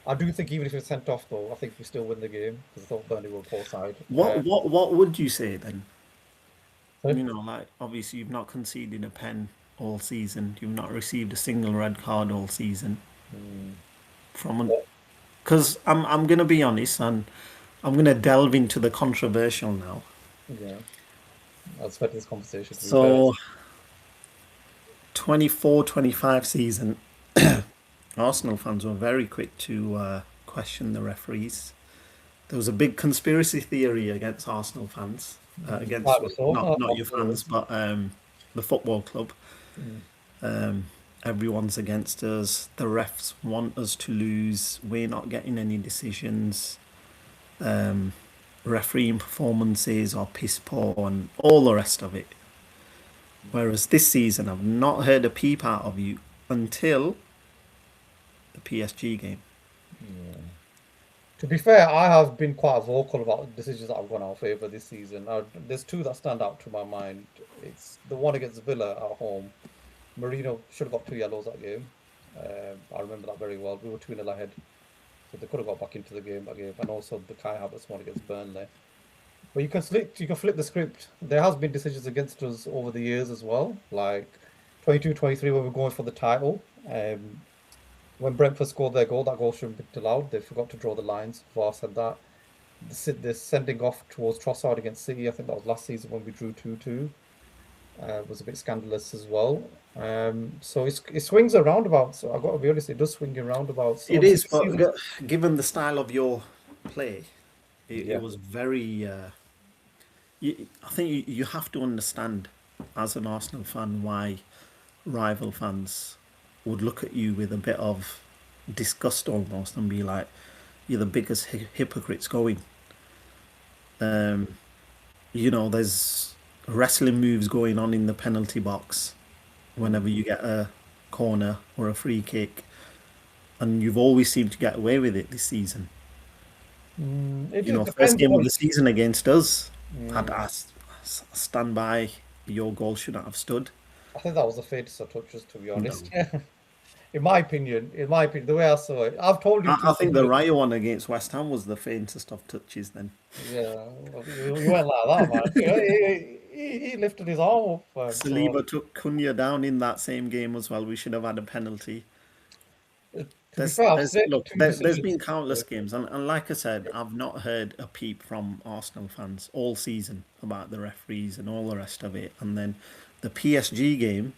I do think even if he was sent off, though, I think we still win the game because I thought Burnley were a poor side. What would you say then? So, Like obviously you've not conceded a pen all season. You've not received a single red card all season. mm, From yeah, Because I'm gonna be honest and I'm gonna delve into the controversial now. yeah. I expect this conversation to be fair. So 24-25 season, Arsenal fans were very quick to question the referees. There was a big conspiracy theory against Arsenal fans, against Rightly so. not your fans, Always. but the football club. Mm, Um, Everyone's against us. The refs want us to lose. We're not getting any decisions. Um, Refereeing performances are piss poor and all the rest of it. Whereas this season, I've not heard a peep out of you until the PSG game. yeah. To be fair, I have been quite vocal about decisions that have gone our favour this season. There's two that stand out to my mind. It's the one against Villa at home. Marino should have got two yellows that game. I remember that very well. We were 2-0 ahead, so they could have got back into the game that game. And also the Kai Havertz one against Burnley. But you can flip the script. There has been decisions against us over the years as well, like 22-23 when we were going for the title. When Brentford scored their goal, that goal shouldn't have been allowed. They forgot to draw the lines. VAR said that. The sending off towards Trossard against City, I think that was last season when we drew 2-2, was a bit scandalous as well. So it swings and roundabouts. So I've got to be honest, it does swing in roundabouts. It Obviously, is, this but season, given the style of your play, it yeah. was very. I think you have to understand, as an Arsenal fan, why rival fans would look at you with a bit of disgust almost and be like, "You're the biggest hypocrites going." Um, there's wrestling moves going on in the penalty box whenever you get a corner or a free kick, and you've always seemed to get away with it this season. It just First depends game of on. the season against us, I'd Mm, ask, stand by. Your goal shouldn't have stood. I think that was the faintest of touches, to be honest. No, In my opinion, the way I saw it, I've told you I two. think the Raya one against West Ham was the faintest of touches. Then Yeah, you went like that, man. He lifted his arm up, man. So Saliba took Cunha down in that same game as well. We should have had a penalty. To be fair, I've There's seen look, two there's decisions. been countless games, and like I said, I've not heard a peep from Arsenal fans all season about the referees and all the rest of it. And then the PSG game,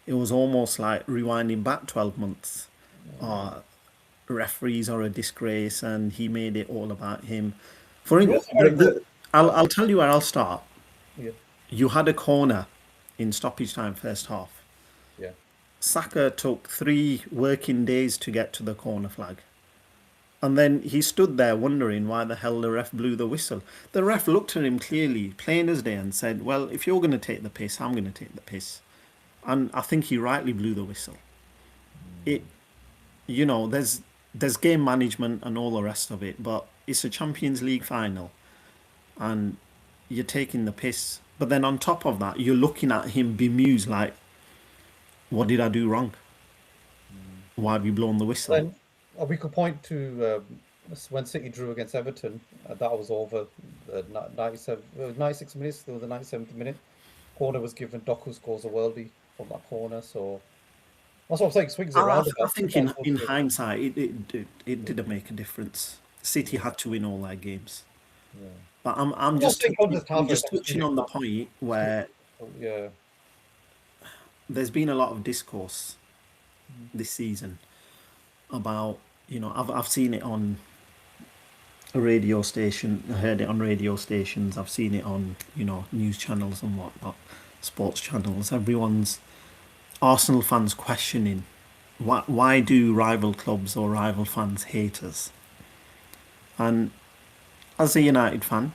it was almost like rewinding back 12 months. Uh, Referees are a disgrace, and he made it all about him. For You in- also had a good. I'll tell you where I'll start. Yeah, You had a corner in stoppage time first half. yeah. Saka took 3 working days to get to the corner flag. And then he stood there wondering why the hell the ref blew the whistle. The ref looked at him clearly, plain as day, and said, "Well, if you're going to take the piss, I'm going to take the piss." And I think he rightly blew the whistle. It, there's game management and all the rest of it, but it's a Champions League final, and you're taking the piss. But then on top of that, you're looking at him bemused, like, "What did I do wrong? Why have you blown the whistle?" Then we could point to when City drew against Everton. That was over the 97, 96 minutes. There was the 97th minute. Corner was given. Doku scores a worldie from that corner. So that's what I'm saying. Swings it around I about. think Sometimes in goes the hindsight, it didn't make a difference. City yeah, had to win all their games, yeah. but I'm not saying don't just I'm have it. just I'm saying touching it on the can't. point Still, where yeah. there's been a lot of discourse Mm. this season about I've seen it on a radio station, I heard it on radio stations, I've seen it on news channels and whatnot, sports channels. Everyone's Arsenal fans questioning why do rival clubs or rival fans hate us? And as a United fan,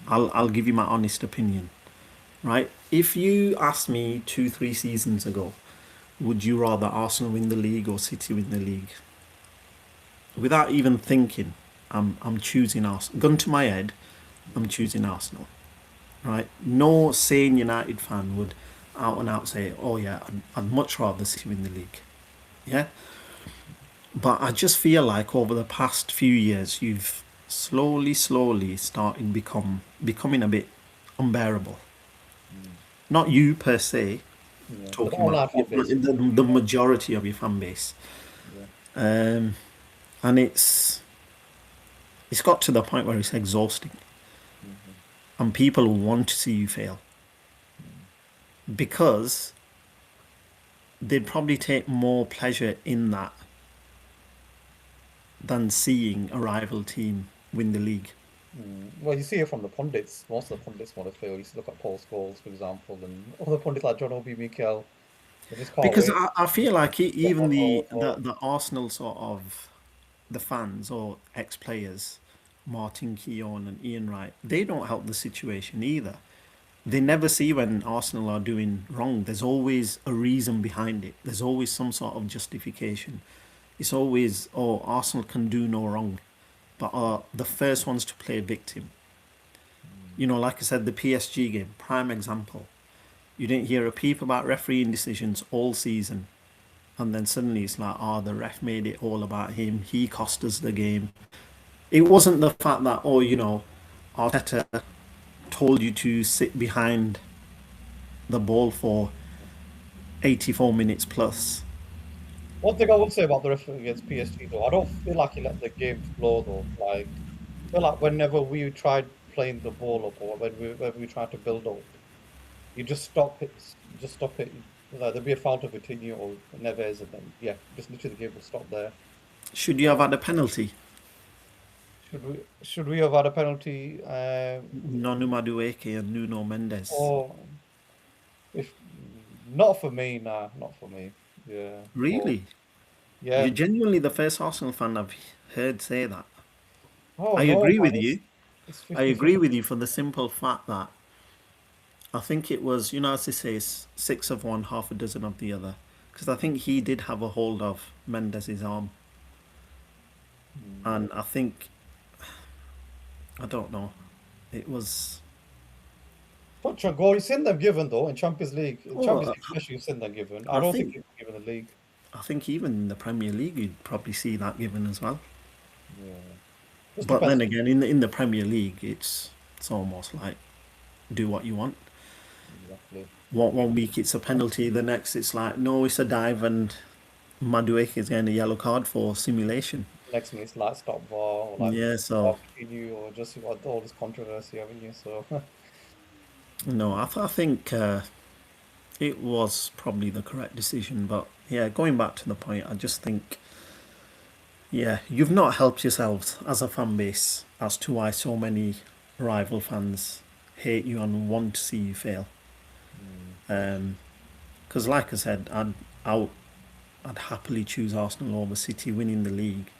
I'll give you my honest opinion. Right? If you asked me 2, 3 seasons ago, would you rather Arsenal win the league or City win the league? Without even thinking, I'm choosing Arsenal. Gun to my head, I'm choosing Arsenal. Right? No sane United fan would out and out say, "Oh yeah, I'd much rather City win the league." Yeah, but I just feel like over the past few years, you've slowly starting becoming a bit unbearable. Mm. Not you per se, Yeah. The talking about online fan base. the majority of your fan base, Yeah. um, and it's got to the point where it's exhausting, Hmm. and people want to see you fail because they'd probably take more pleasure in that than seeing a rival team win the league. Well, you see it from the pundits. Most of the pundits want to fail. You see, look at Paul Scholes, for example, and other pundits like John Obi Mikel. They just can't Because wait. I feel like Step even on the Arsenal sort of the fans or ex players, Martin Keown and Ian Wright, they don't help the situation either. They never see when Arsenal are doing wrong. There's always a reason behind it. There's always some sort of justification. It's always, "Oh, Arsenal can do no wrong," but are the first ones to play victim. Like I said, the PSG game, prime example. You didn't hear a peep about refereeing decisions all season. And then suddenly it's like, "Oh, the ref made it all about him. He cost us the game." It wasn't the fact that, Arteta told you to sit behind the ball for 84 minutes plus. One thing I would say about the referee against PSG, though, I don't feel like he let the game flow, though. Like, I feel like whenever we tried playing the ball up or when we tried to build up, you just stop it. Just stop it. Like, there'd be a foul to continue or Neves, and then, yeah, just literally the game will stop there. Should you have had a penalty? Should we have had a penalty? Nonu Madueke and Nuno Mendes. Or if not for me, nah, not for me. Yeah. Or Really? You're yeah. genuinely the first Arsenal fan I've heard say that. Oh I no, agree man, with you. it's I 50-50. agree with you for the simple fact that I think it was, as they say, six of one, half a dozen of the other. Because I think he did have a hold of Mendes' arm. Mm. And I think, I don't know, it was. Touch on goal, you've seen them given though in Oh, Champions League especially. You've seen them given. I I don't think think you've given the league. I think even in the Premier League you'd probably see that given as well. Yeah, just But then depends. again, in the Premier League, it's almost like do what you want. Exactly. One week it's a penalty, the next it's like no, it's a dive, and Madueke is getting a yellow card for simulation. Next minute, it's like stop VAR or like Yeah, so VAR you or just you got all this controversy, haven't you? So no, I think it was probably the correct decision. But yeah, going back to the point, I just think, yeah, you've not helped yourselves as a fan base as to why so many rival fans hate you and want to see you fail. mm, Because, like I said, I, I'd happily choose Arsenal over City winning the league.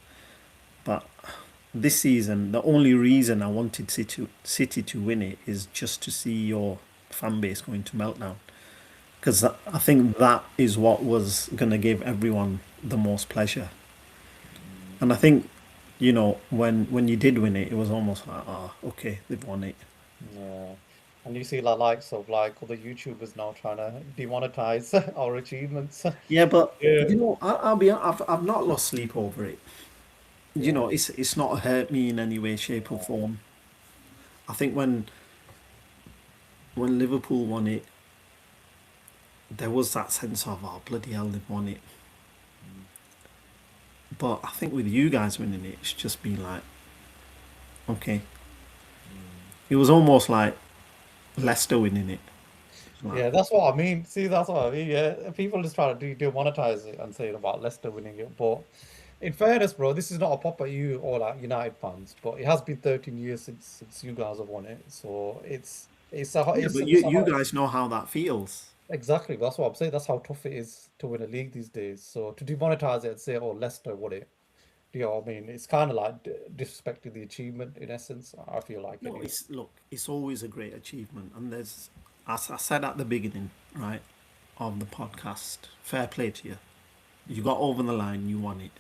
But this season, the only reason I wanted City to win it is just to see your fan base going to meltdown. Because I think that is what was going to give everyone the most pleasure. mm, And I think, you know, when you did win it, it was almost like, oh, okay, they've won it. yeah. And you see the likes of like other YouTubers now trying to demonetize our achievements. Yeah, but Yeah, you know, I've not lost sleep over it. You yeah, know, it's not hurt me in any way, shape, or form. I think when Liverpool won it, there was that sense of, oh, bloody hell, they've won it. mm, But I think with you guys winning it, it's just been like, okay. mm. It was almost like Leicester winning it. Like, Yeah, that's what I mean. See, that's what I mean. Yeah, people just try to do monetize it and saying about Leicester winning it. But in fairness, bro, this is not a pop at you or like United fans, but it has been 13 years since you guys have won it. So it's a yeah, but it's a you guys know how that feels. exactly. That's what I'm saying. That's how tough it is to win a league these days. So to demonetize it and say, "Oh, Leicester won it," do you know what I mean? It's kind of like disrespecting the achievement in essence. I feel like No, anyway. it's look, it's always a great achievement, and there's, as I said at the beginning, right, of the podcast, fair play to you. You got over the line, you won it.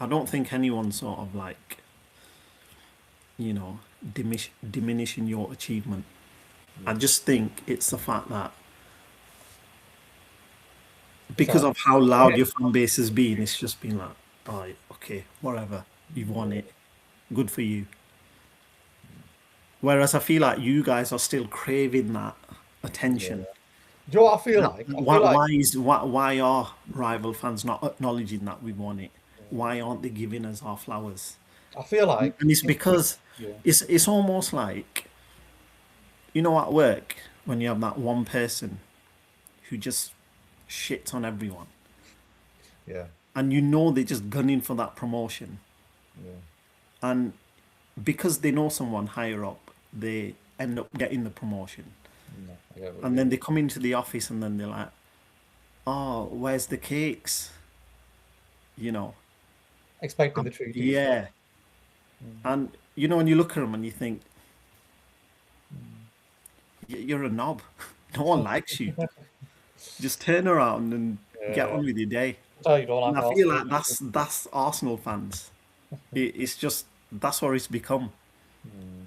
I don't think anyone sort of like, you know, diminishing your achievement. I Yeah. just think it's the fact that It's because like, of how loud your fan base has been, it's just been like, right, okay, whatever, you've won yeah, it, good for you. Whereas I feel like you guys are still craving that yeah. attention. Do you know what I feel like? I feel like Why are rival fans not acknowledging that we won it? Why aren't they giving us our flowers? I feel like And it's because yeah, it's almost like, you know, at work when you have that one person who just shits on everyone, yeah, and you know they're just gunning for that promotion, yeah. and because they know someone higher up, they end up getting the promotion, No, I get what you and then mean. they come into the office and then they're like, "Oh, where's the cakes?" You know, Expecting the treaties. yeah, Mm, and you know when you look at them and you think, mm. You're a knob. No one likes you. Just turn around and get Yeah. on with your day." Tell you don't And like I feel Arsenal. like that's Arsenal fans. It's just that's what it's become. Mm.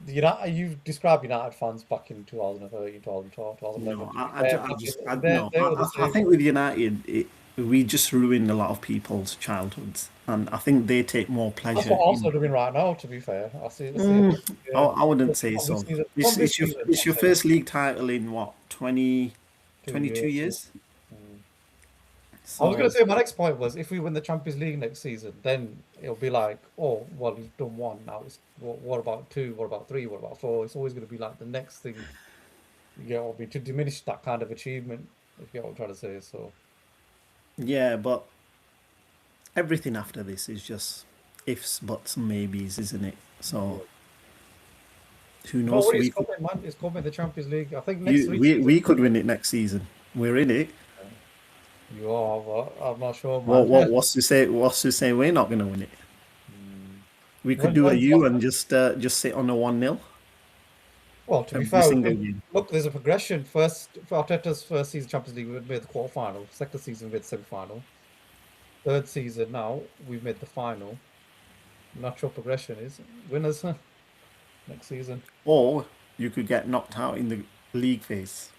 You've described United fans back in 2013, 2012, No, 2011. To be fair, no. they were the I same. think with United, we just ruined a lot of people's childhoods, and I think they take more That's pleasure what in. Arsenal are doing right now, to be fair. I see it. Yeah. I wouldn't say From this so. season, from this season, It's I'm your saying first league title in what 2 22 years. years. Mm. I was going So to say my next point was if we win the Champions League next season, then it'll be like, oh, well, we've done one. Now it's what about two? What about three? What about four? It's always going to be like the next thing. You get what I mean? To diminish that kind of achievement, if you get what I'm trying to say. So, yeah, but everything after this is just ifs, buts, and maybes, isn't it? So yeah. who Don't knows? worry, it's coming, man. It's coming, the Champions League. I think next week. We could win it next season. We're in it. You are, but I'm not sure, man. What's to say? What's to say we're not going to win it? Hmm. We could do a U and just sit on a 1-0 Well, to be every fair, single game. look, there's a progression. First, for Arteta's first season Champions League, we made the quarterfinal. Second season, we made the semi-final. Third season, now we've made the final. Natural progression is winners next season. Or you could get knocked out in the league phase.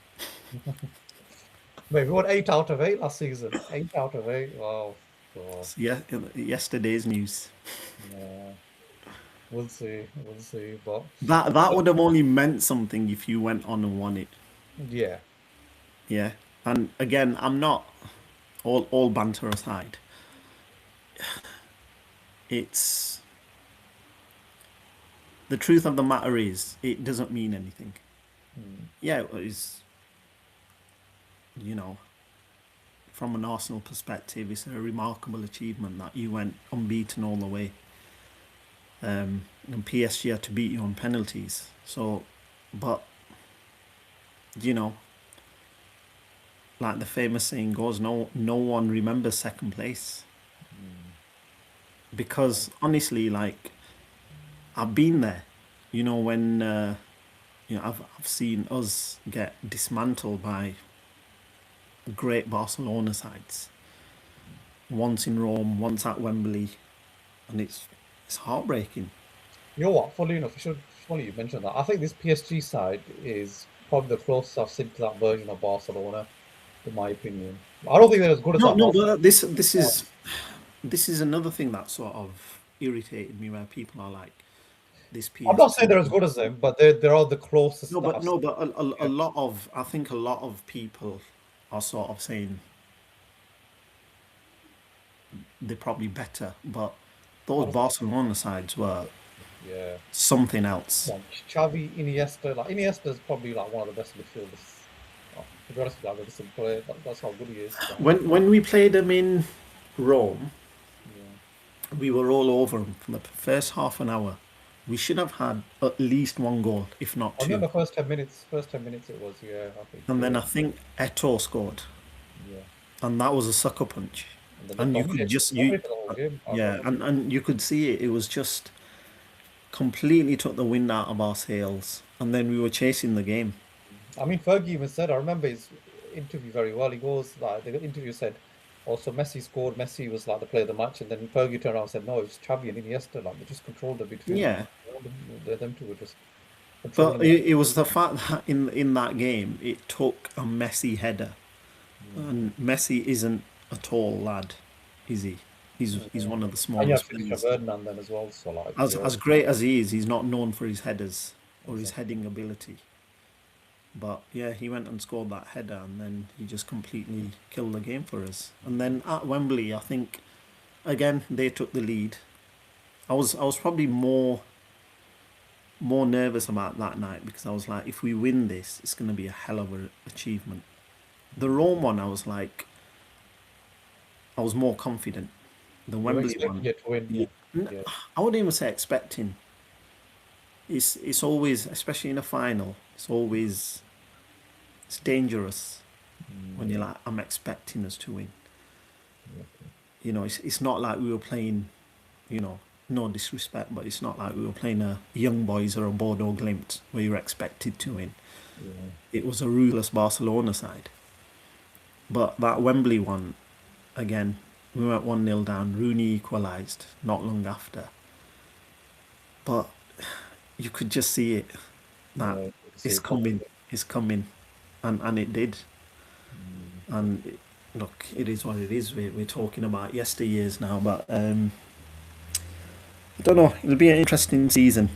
Maybe we won 8 out of 8 last season. 8 out of 8. Wow. God. So yeah, yesterday's news. Yeah. We'll see. We'll see. But That would have only meant something if you went on and won it. yeah. Yeah. And again, I'm not. all banter aside, it's the truth of the matter is it doesn't mean anything. Mm. Yeah, it was, you know, from an Arsenal perspective, it's a remarkable achievement that you went unbeaten all the way. And PSG had to beat you on penalties. So, but you know, like the famous saying goes, no one remembers second place Mm. because honestly, like I've been there. When I've seen us get dismantled by great Barcelona sides. Once in Rome, once at Wembley, and it's heartbreaking. You know what? Funny enough, funny you mentioned that. I think this PSG side is probably the closest I've seen to that version of Barcelona, in my opinion. I don't think they're as good as No, that no, Barcelona. but this is another thing that sort of irritated me, where people are like, this I'm not saying PSG. they're as good as them, but they're the closest No, that but I've no, seen. but a Yeah. lot of I think a lot of people are sort of saying they're probably better, but I those don't think, Barcelona sides were yeah. something Come else. on, Xavi, Iniesta, like Iniesta is probably like one of the best midfielders. To be honest with you, I've ever seen play. That's how good he is. When we played them in Rome, Yeah. we were all over them for the first half an hour. We should have had at least one goal, if not I two. remember first 10 minutes it was, yeah, I think, And then yeah, I think Eto scored, yeah. and that was a sucker punch. And then they And you could just dominated the whole game. I yeah, remember. and you could see it. It was just completely took the wind out of our sails, and then we were chasing the game. I mean, Fergie even said, I remember his interview very well. He goes, like, the interview said, also Messi scored. Messi was like the player of the match. And then Fergie turned around and said, no, it was Xavi and Iniesta. Like, they just controlled the midfield. Yeah, Them two were just but controlling it. it was the fact that in that game it took a Messi header, Mm. and Messi isn't a tall lad, is he? He's Yeah. one of the And you smallest have Christian players. Ferdinand then as well. So, like, As yeah, as great as he is, he's not known for his headers or his exactly. heading ability. But yeah, he went and scored that header, and then he just completely killed the game for us. And then at Wembley, I think again they took the lead. I was probably more nervous about that night because I was like, if we win this, it's going to be a hell of an achievement. The Rome one, I was more confident. The You were Wembley expecting one, it to win. yeah, Yeah. I wouldn't even say expecting. It's always, especially in a final, it's dangerous when you're Yeah. like, I'm expecting us to win. Yeah. It's not like we were playing, no disrespect, but it's not like we were playing a Young Boys or a Bordeaux Glimt where you're expected to win. Yeah. It was a ruthless Barcelona side. But that Wembley one, again, we went 1-0 down. Rooney equalised not long after. But you could just see it that Yeah. You can see it's it coming. coming, it's coming. And it did. Mm. And look, it is what it is. We're talking about yesteryears now, but I don't know. It'll be an interesting season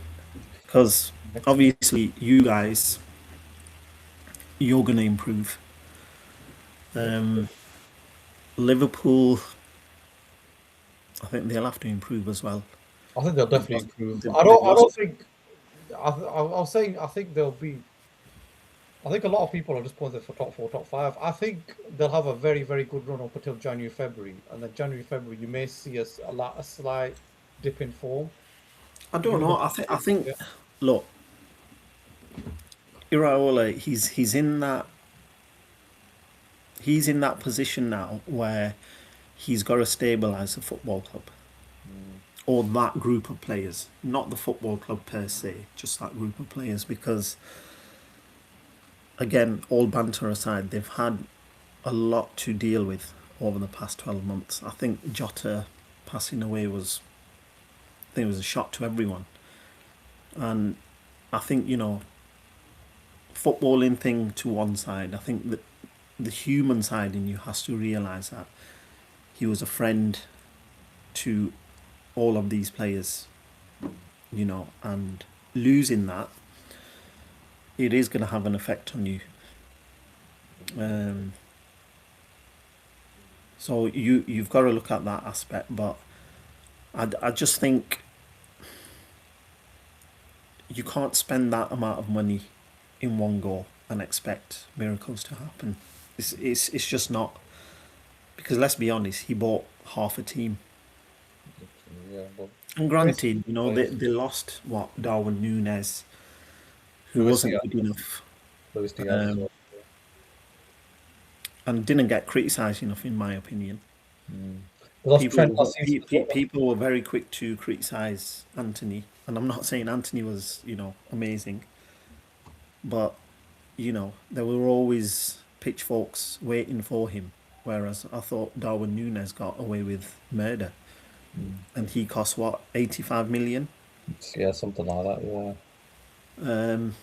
because Next year. obviously you guys, you're going to improve. Yeah. Um, Liverpool, I think they'll have to improve as well. I think they'll They've definitely lost. improve. They've, I they've don't. I don't lost. think. I was saying. I think they'll be. I think a lot of people are just pointing for top four, top five. I think they'll have a very, very good run up until January, February, and then January, February, you may see a slight dip in form. I You don't know, know. I think. yeah, Look, Iraola, he's in that position now where he's got to stabilise the football club mm, or that group of players, not the football club per se, just that group of players. Because again, all banter aside, they've had a lot to deal with over the past 12 months. I think Jota passing away I think it was a shock to everyone. And I think, footballing thing to one side, I think that the human side in you has to realise that he was a friend to all of these players, and losing that, it is going to have an effect on you. Um, So you've got to look at that aspect, but I just think you can't spend that amount of money in one go and expect miracles to happen. It's just not, because let's be honest, he bought half a team. Literally, yeah, but And basic granted, players, they lost what Darwin Nunes, who Luis wasn't Diaz, good enough, Luis Diaz as um, well. and didn't get criticised enough, in my opinion. Mm. We lost Trent last season as well. People were very quick to criticise Anthony, and I'm not saying Anthony was amazing, but there were always pitchforks waiting for him. Whereas I thought Darwin Nunes got away with murder, Mm. and he cost what 85 million. Yeah, something like that. Yeah, Um,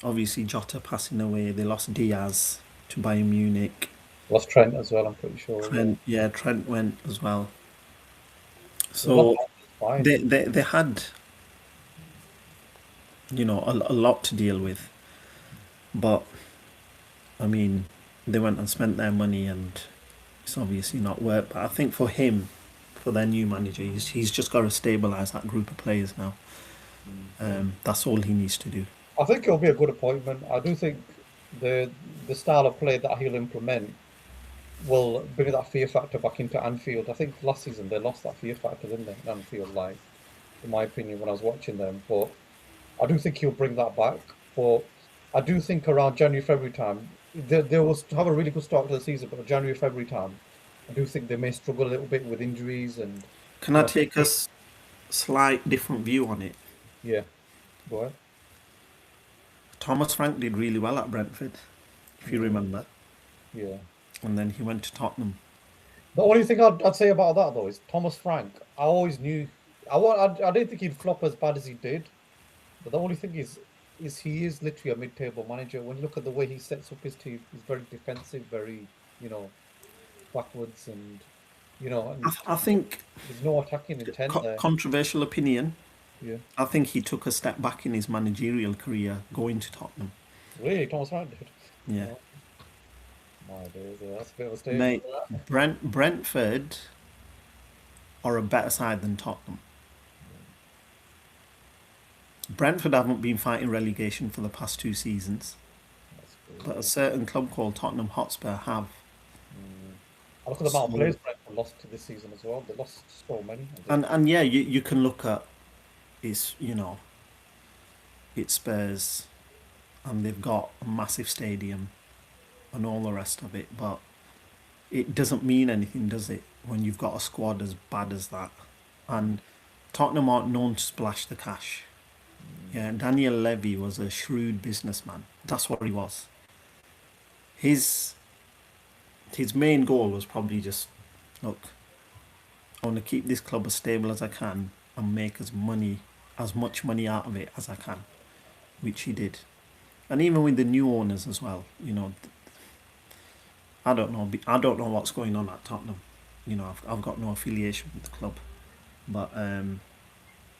Obviously Jota passing away. They lost Diaz to Bayern Munich. lost Trent as well. I'm pretty sure. Yeah, Trent went as well. the left So back is fine. they had a lot to deal with, but I mean they went and spent their money, and it's obviously not worked. But I think for him, for their new manager, he's just got to stabilise that group of players now. Mm. That's all he needs to do. I think it'll be a good appointment. I do think the style of play that he'll implement will bring that fear factor back into Anfield. I think last season they lost that fear factor, didn't they, in Anfield, like, in my opinion, when I was watching them. But I do think he'll bring that back. But I do think around January, February time, they will have a really good start to the season, but January, February time, I do think they may struggle a little bit with injuries and, Can you I know, take a slight different view on it? yeah, go ahead. Thomas Frank did really well at Brentford, if you Mm, remember, yeah. and then he went to Tottenham. The only thing I'd say about that though is Thomas Frank. I always knew I didn't think he'd flop as bad as he did. But the only thing is he is literally a mid-table manager. When you look at the way he sets up his team, he's very defensive, very, you know, backwards and I think, there's no attacking intent there. controversial opinion, Yeah. I think he took a step back in his managerial career going to Tottenham. Really, Thomas Frank did. Yeah. Oh, my days, yeah, that's a bit of a statement Mate, for that. Brentford are a better side than Tottenham. Brentford haven't been fighting relegation for the past 2 seasons, That's good, but a yeah. certain club called Tottenham Hotspur have. Mm. I look at the amount of So, players Brentford lost to this season as well. They lost so many. and yeah, you can look at it's it's Spurs, and they've got a massive stadium and all the rest of it, but it doesn't mean anything, does it, when you've got a squad as bad as that? And Tottenham aren't known to splash the cash. Mm. Yeah, Daniel Levy was a shrewd businessman. That's what he was. His his main goal was probably just, look, I want to keep this club as stable as I can and make as much money out of it as I can, which he did. And even with the new owners as well, I don't know. I don't know what's going on at Tottenham. I've got no affiliation with the club, but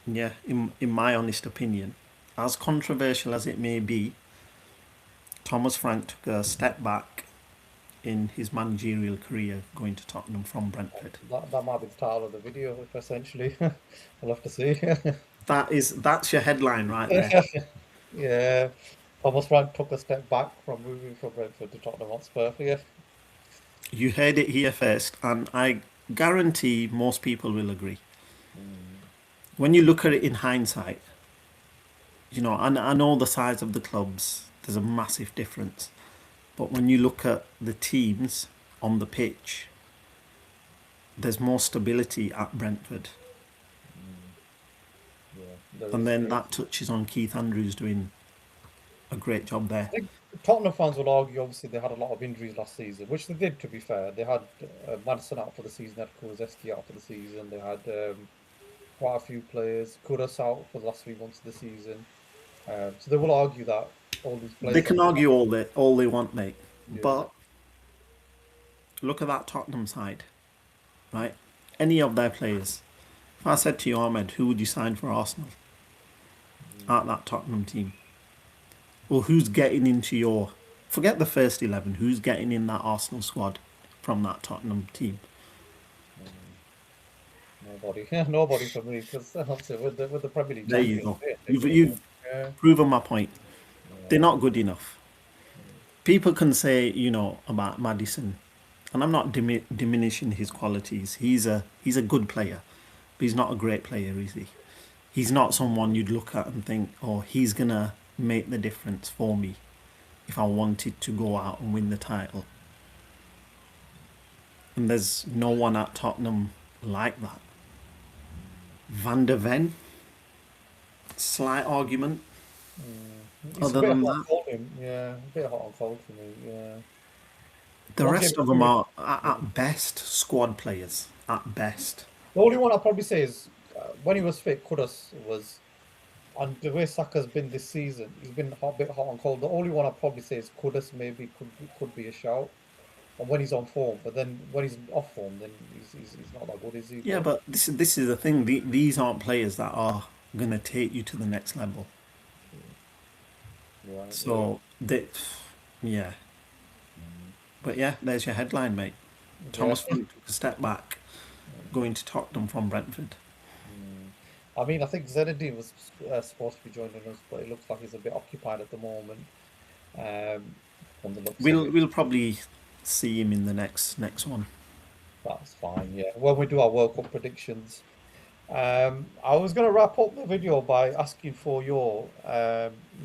yeah, in my honest opinion, as controversial as it may be, Thomas Frank took a step back in his managerial career going to Tottenham from Brentford. That might be the title of the video, if essentially. We'll have to see. That's your headline right there. Yeah. Thomas Frank took a step back from moving from Brentford to Tottenham Hotspur. Yeah. You heard it here first, and I guarantee most people will agree. Mm, When you look at it in hindsight, I know the size of the clubs, there's a massive difference. But when you look at the teams on the pitch, there's more stability at Brentford. mm, yeah, there And is. then that touches on Keith Andrews doing a great job there. I think Tottenham fans will argue, obviously, they had a lot of injuries last season, which they did, to be fair. They had Madison out for the season, they had Kulusevski out for the season, they had quite a few players, Kudus out for the last 3 months of the season. So they will argue that all these They players can have been out. argue all they want, mate. Yeah. But look at that Tottenham side, right? Any of their players. If I said to you, Ahmed, who would you sign for Arsenal Mm, at that Tottenham team? Or who's getting into forget the first 11, who's getting in that Arsenal squad from that Tottenham team? Nobody, nobody for me because obviously with the Premier League There you champions, go. they're gonna go. You've Yeah, proven my point. They're yeah, not good enough. People can say, about Madison, and I'm not diminishing his qualities. He's a good player, but he's not a great player, is he? He's not someone you'd look at and think, oh, he's gonna make the difference for me if I wanted to go out and win the title. And there's no one at Tottenham like that. Van der Ven, slight argument. mm. It's a Other bit hot than and that, cold him. Yeah, a bit hot and cold for me. Yeah. the Once again, rest of them are at best squad players. At best. the only one I'll probably say is when he was fit, Kudus was, and the way Saka's been this season, he's been a bit hot and cold. The only one I'll probably say is Kudus maybe could be a shout. And when he's on form, but then when he's off form, then he's not that good, is he? Yeah, But but this is the thing. These aren't players that are gonna take you to the next level. right, yeah. So they, yeah. But yeah, there's your headline, mate. Yeah. Thomas Frank took a step back, going to Tottenham from Brentford. Mm. I mean, I think Zenedine was supposed to be joining us, but it looks like he's a bit occupied at the moment. Um, from the looks of it, We'll probably see him in the next one. that's fine. Yeah, when we do our World Cup predictions, I was going to wrap up the video by asking for your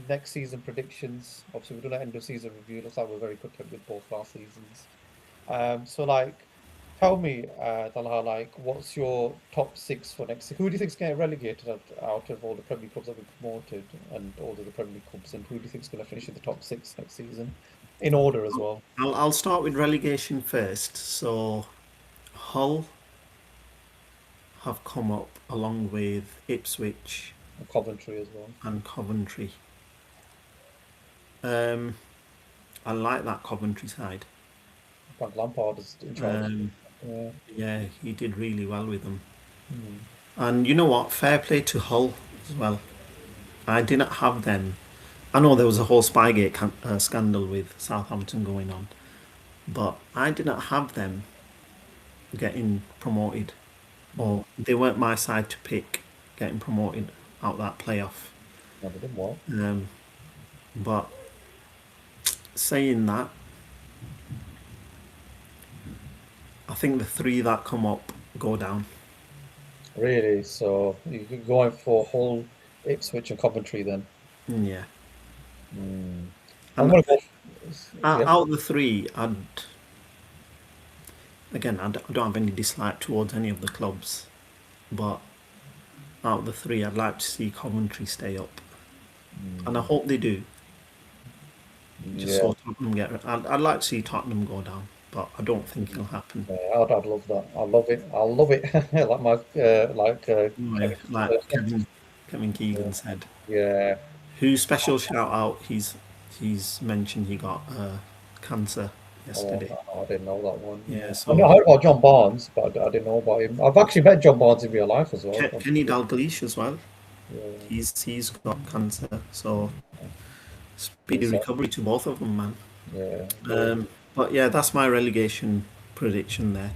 next season predictions. Obviously, we're doing an end of season review. Looks like we're very content with both our seasons. So like, tell me, Talha, like, what's your top six for next? Who do you think's getting relegated out of all the Premier League clubs that have been promoted and all of the Premier League clubs, and who do you think's going to finish in the top six next season, in order as well? I'll start with relegation first. So Hull have come up along with Ipswich And Coventry as well. and Coventry. Um, I like that Coventry side. Frank Lampard is in charge. Um, Yeah. yeah, he did really well with them. Hmm. And you know what? Fair play to Hull as well. I didn't have them. I know there was a whole Spygate scandal with Southampton going on, but I didn't have them getting promoted, Hmm. or they weren't my side to pick getting promoted out that playoff. No, they did well. Um, but saying that, I think the three that come up go down. Really? So you're going for Hull, Ipswich, and Coventry then? Yeah, Hmm. I'm and gonna go. Yeah. out of the three, I don't have any dislike towards any of the clubs, but out of the three, I'd like to see Coventry stay up, and I Hmm. hope they do. Just Yeah. so Tottenham I'd like to see Tottenham go down, but I don't think it'll happen. Yeah, I'd love that. I love it. I love it. Like my Yeah, Kevin. like Kevin Keegan Yeah. said. Yeah. Who special shout out? He's mentioned he got cancer Oh, yesterday. I didn't know that one. Yeah, Yeah. I so heard about John Barnes, but I didn't know about him. I've actually met John Barnes in real life as well. Kenny Dalglish as well. Yeah. He's got cancer. So Very speedy sad. recovery to both of them, man. Yeah. Very. But yeah, that's my relegation prediction there.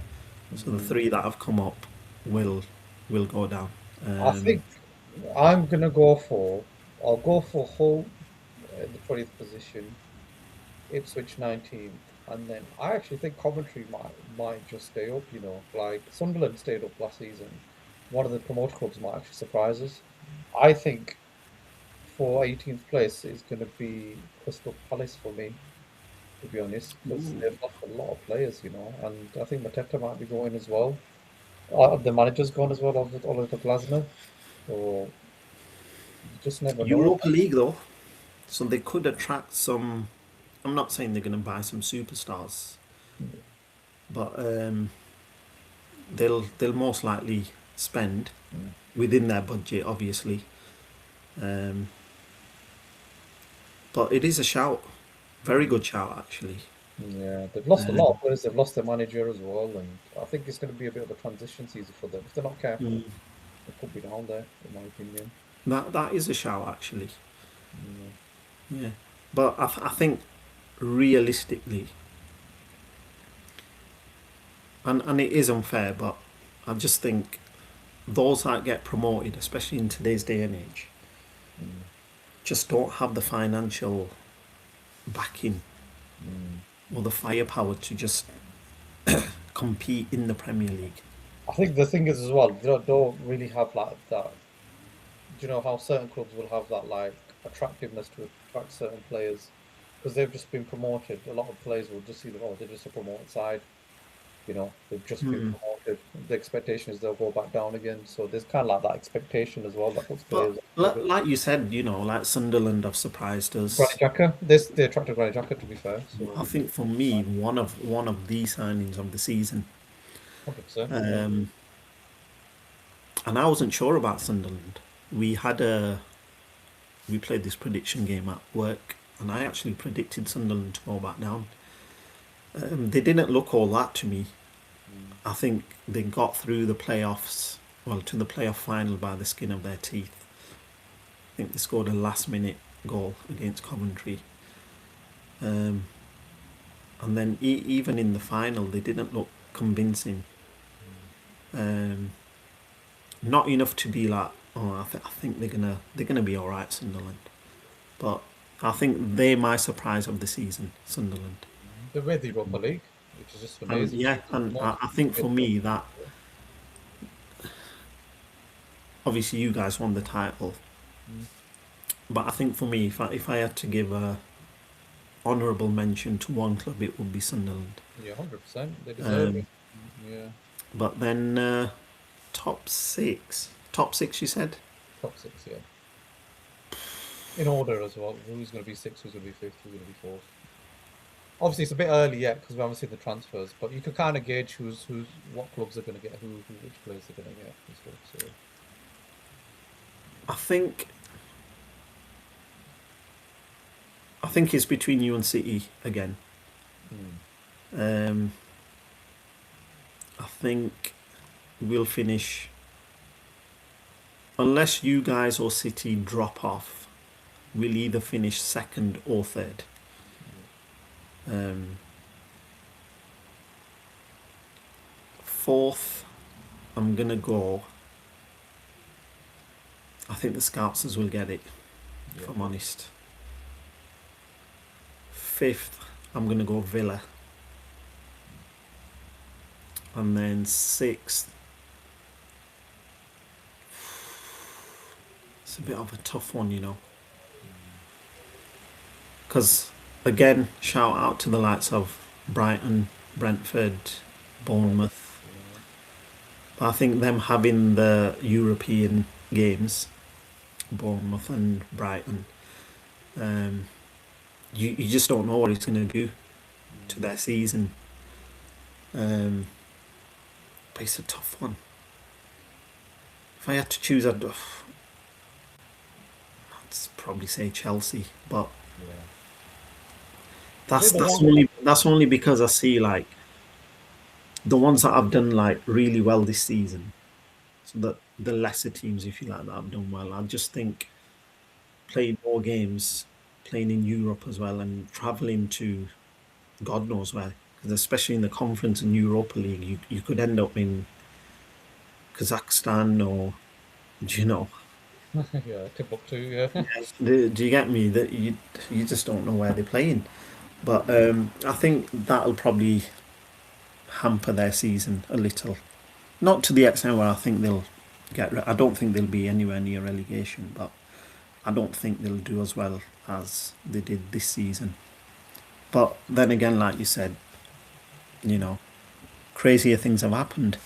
So the Mhm. three that have come up will will go down. I Um, think I'm gonna go for. I'll go for Hull in the 20th position, Ipswich 19th, and then I actually think Coventry might just stay up. Like Sunderland stayed up last season. One of the promoter clubs might actually surprise us. I think for 18th place is going to be Crystal Palace for me, to be honest, because they've lost a lot of players, and I think Mateta might be going as well. The manager's gone as well, Oliver Glasner. So you just never know. Europa League though, so they could attract some. I'm not saying they're going to buy some superstars, but they'll most likely spend Mm. within their budget, obviously. Um, but it is a shout, very good shout actually. Yeah, they've lost a lot Um, of players. They've lost their manager as well, and I think it's going to be a bit of a transition season for them. If they're not careful, mm, they could be down there, in my opinion. that is a shout actually. Yeah. Yeah, but I think realistically, and it is unfair, but I just think those that get promoted, especially in today's day and age, Mm, just don't have the financial backing mm. or the firepower to just compete in the Premier League. I think the thing is as well, they don't really have like that. Do you know how certain clubs will have that like attractiveness to attract certain players because they've just been promoted. A lot of players will just see them, oh, they're just a promoted side. They've just been Hmm. promoted. The expectation is they'll go back down again. So there's kind of like that expectation as well that puts But players off a bit. like you said, like Sunderland have surprised Granit us. Xhaka, this they attracted Granit Xhaka to be fair. I So think for me, one of the signings of the season. 100%, yeah. Um, and I wasn't sure about Sunderland. We had a we played this prediction game at work, and I actually predicted Sunderland to go back down. They didn't look all that to me. Mm. I think they got through the playoffs, well, to the playoff final by the skin of their teeth. I think they scored a last minute goal against Coventry. Um, and then even in the final, they didn't look convincing. Um, Not enough to be like, oh, I think they're gonna be all right, Sunderland. But I think they're my surprise of the season, Sunderland. They made the Europa League, which is just And amazing. yeah, and I think for me that obviously you guys won the title, Mm. but I think for me, if I had to give a honourable mention to one club, it would be Sunderland. Yeah, 100%. They deserve Um, it. Yeah, but then top six, you said. top six, yeah. In order as well. Who's going to be sixth, who's going to be fifth, who's going to be fourth. Obviously, it's a bit early yet because we haven't seen the transfers, but you could kind of gauge who's what clubs are going to get who which players they're going to get and stuff. So, I think I think it's between you and City again. hmm. Um, I think we'll finish unless you guys or City drop off. We'll either finish second or third. Um, fourth, I'm gonna go. I think the Scousers will get it. If Yeah, I'm honest. Fifth, I'm gonna go Villa, and then sixth. It's a bit of a tough one, because again, shout out to the likes of Brighton, Brentford, Bournemouth. yeah, But I think them having the European games, Bournemouth and Brighton, um, you just don't know what it's going to do to mm. their season. Um, but it's a tough one. If I had to choose, I'd probably say Chelsea. But Yeah. I that's think the that's one. only that's only because I see like the ones that have done like really well this season. So the lesser teams, if you like, that have done well. I just think playing more games, playing in Europe as well, and traveling to God knows where. Because especially in the Conference and Europa League, you could end up in Kazakhstan or, you know, Yeah, Timbuktu, yeah. do you get me? That you just don't know where they're playing. But I think that'll probably hamper their season a little. Not to the extent where I think they'll I don't think they'll be anywhere near relegation, but I don't think they'll do as well as they did this season. But then again, like you said, you know, crazier things have happened.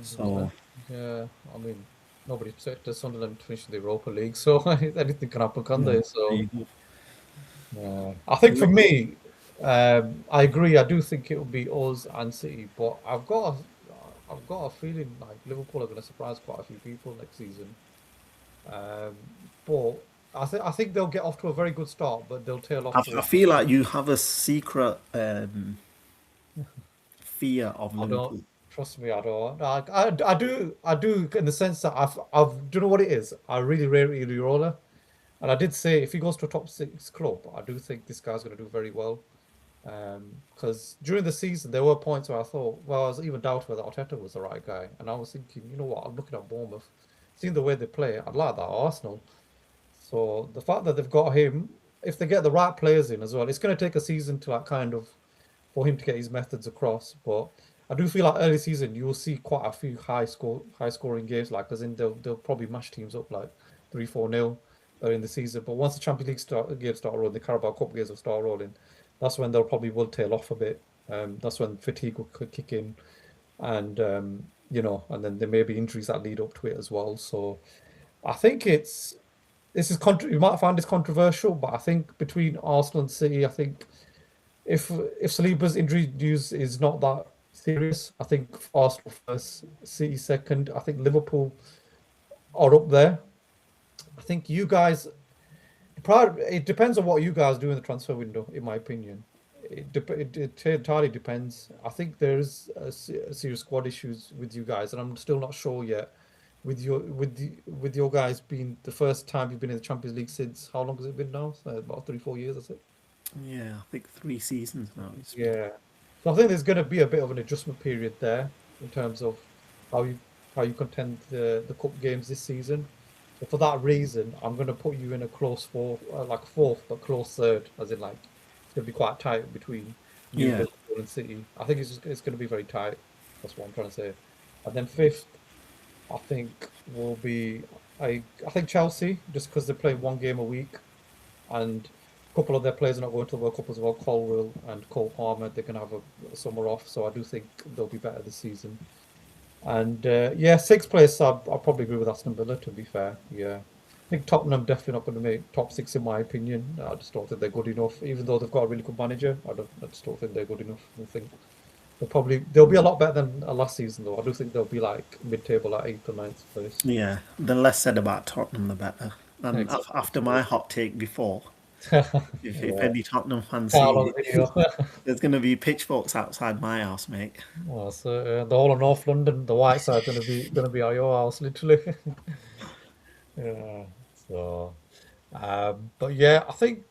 So 100%. Yeah, I mean, nobody expected Sunderland to finish the Europa League, so anything can happen, can yeah, they? there So, you go. yeah. I think for me, I agree. I do think it will be us and City, but I've got a feeling like Liverpool are going to surprise quite a few people next season. But I think they'll get off to a very good start, but they'll tail off I towards. feel like you have a secret fear of I don't Liverpool. trust me. I don't. I do in the sense that do you know what it is? I really rate Iriola, and I did say if he goes to a top six club, I do think this guy's going to do very well. Because during the season, there were points where I thought, well, I was even doubting whether Arteta was the right guy. And I was thinking, you know what, I'm looking at Bournemouth, seeing the way they play, I'd like that at Arsenal. So the fact that they've got him, if they get the right players in as well, it's going to take a season to like kind of for him to get his methods across. But I do feel like early season you will see quite a few high scoring games, like as in they'll probably mash teams up like 3-4-0 in the season. But once the Champions League games start rolling, the Carabao Cup games will start rolling. That's when they'll probably will tail off a bit. That's when fatigue will kick in, and and then there may be injuries that lead up to it as well. So I think you might find this controversial, but I think between Arsenal and City, I think if Saliba's injury news is not that serious, I think Arsenal first, City second. I think Liverpool are up there. I think you guys, it depends on what you guys do in the transfer window, in my opinion. It entirely depends. I think there's a serious squad issues with you guys, and I'm still not sure yet. With your guys being the first time you've been in the Champions League since how long has it been now? About 3-4 years, is it? Yeah, I think 3 seasons now. It's been. Yeah. So I think there's going to be a bit of an adjustment period there in terms of how you how you contend the cup games this season. So for that reason, I'm going to put you in a close fourth, like fourth, but close third, as in like it's going to be quite tight between you, Yeah, Liverpool, and City. I think it's going to be very tight. That's what I'm trying to say. And then fifth, I think will be I think Chelsea, just because they play one game a week, and a couple of their players are not going to the World Cup as well. Colwill and Cole Palmer, they're going to have a summer off, so I do think they'll be better this season. And yeah, sixth place, I'll probably agree with Aston Villa, to be fair. Yeah. I think Tottenham definitely not going to make top six, in my opinion. I just don't think they're good enough, even though they've got a really good manager. I just don't think they're good enough. I think they'll be a lot better than last season, though. I do think they'll be like mid-table at eighth or ninth place. yeah. The less said about Tottenham, the better. And after Exactly. my hot take before, if Yeah. any Tottenham fans Carlo see it, video. there's going to be pitchforks outside my house, mate. Well, so the whole of North London, the white side, gonna be at your house, literally. Yeah. So, but yeah, I think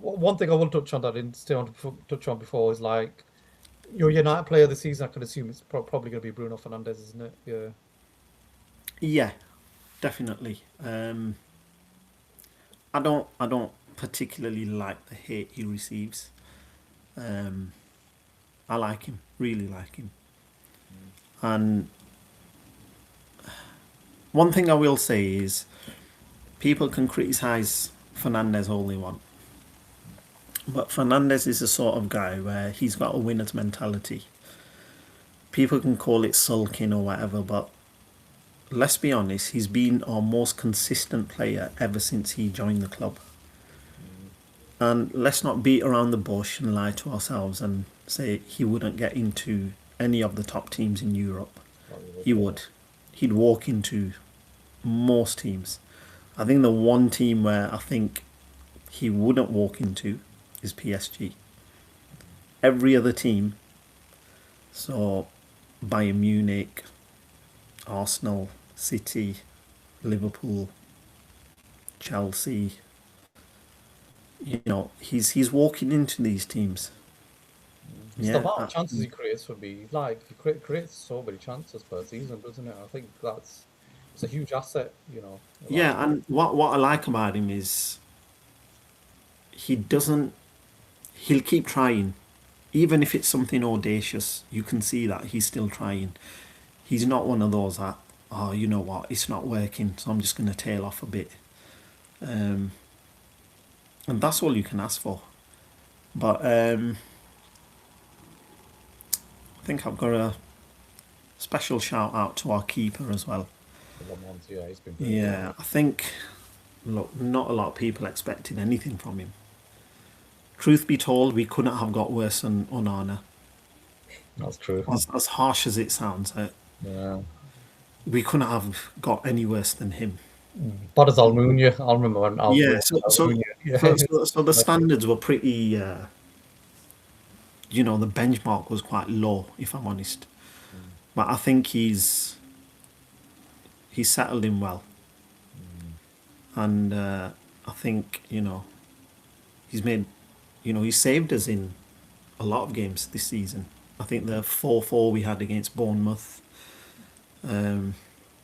one thing I will touch on that I didn't stay on to touch on before is like your United player of the season. I can assume it's probably gonna be Bruno Fernandes, isn't it? Yeah. Yeah, definitely. I don't particularly like the hate he receives. Um, I like him, really like him. And one thing I will say is people can criticize Fernandez all they want, but Fernandez is the sort of guy where he's got a winner's mentality. People can call it sulking or whatever, but let's be honest, he's been our most consistent player ever since he joined the club. Mm, And let's not beat around the bush and lie to ourselves and say he wouldn't get into any of the top teams in Europe. that was He it, would. He'd walk into most teams. I think the one team where I think he wouldn't walk into is PSG. Every other team, so Bayern Munich, Arsenal, City, Liverpool, Chelsea, he's walking into these teams. It's the Yeah, amount of chances he creates for me. Like creates so many chances per season, doesn't it? I think it's a huge asset. Like yeah, and what I like about him is he doesn't. He'll keep trying, even if it's something audacious. You can see that he's still trying. He's not one of those that, oh, you know what, it's not working, so I'm just going to tail off a bit. Um, and that's all you can ask for. But I think I've got a special shout out to our keeper as well. the one month, yeah, he's been brilliant. Yeah, I think, look, not a lot of people expected anything from him. Truth be told, we couldn't have got worse than Onana. That's true. As harsh as it sounds, Yeah. we couldn't have got any worse than him. But as Almunia, I remember when Yeah, Almunia. so so Almunia. so, Yeah. so, so the standards were pretty. The benchmark was quite low, if I'm honest. Mm, But I think he's settled in well, mm, and I think he's made, he's saved us in a lot of games this season. I think the 4-4 we had against Bournemouth, um,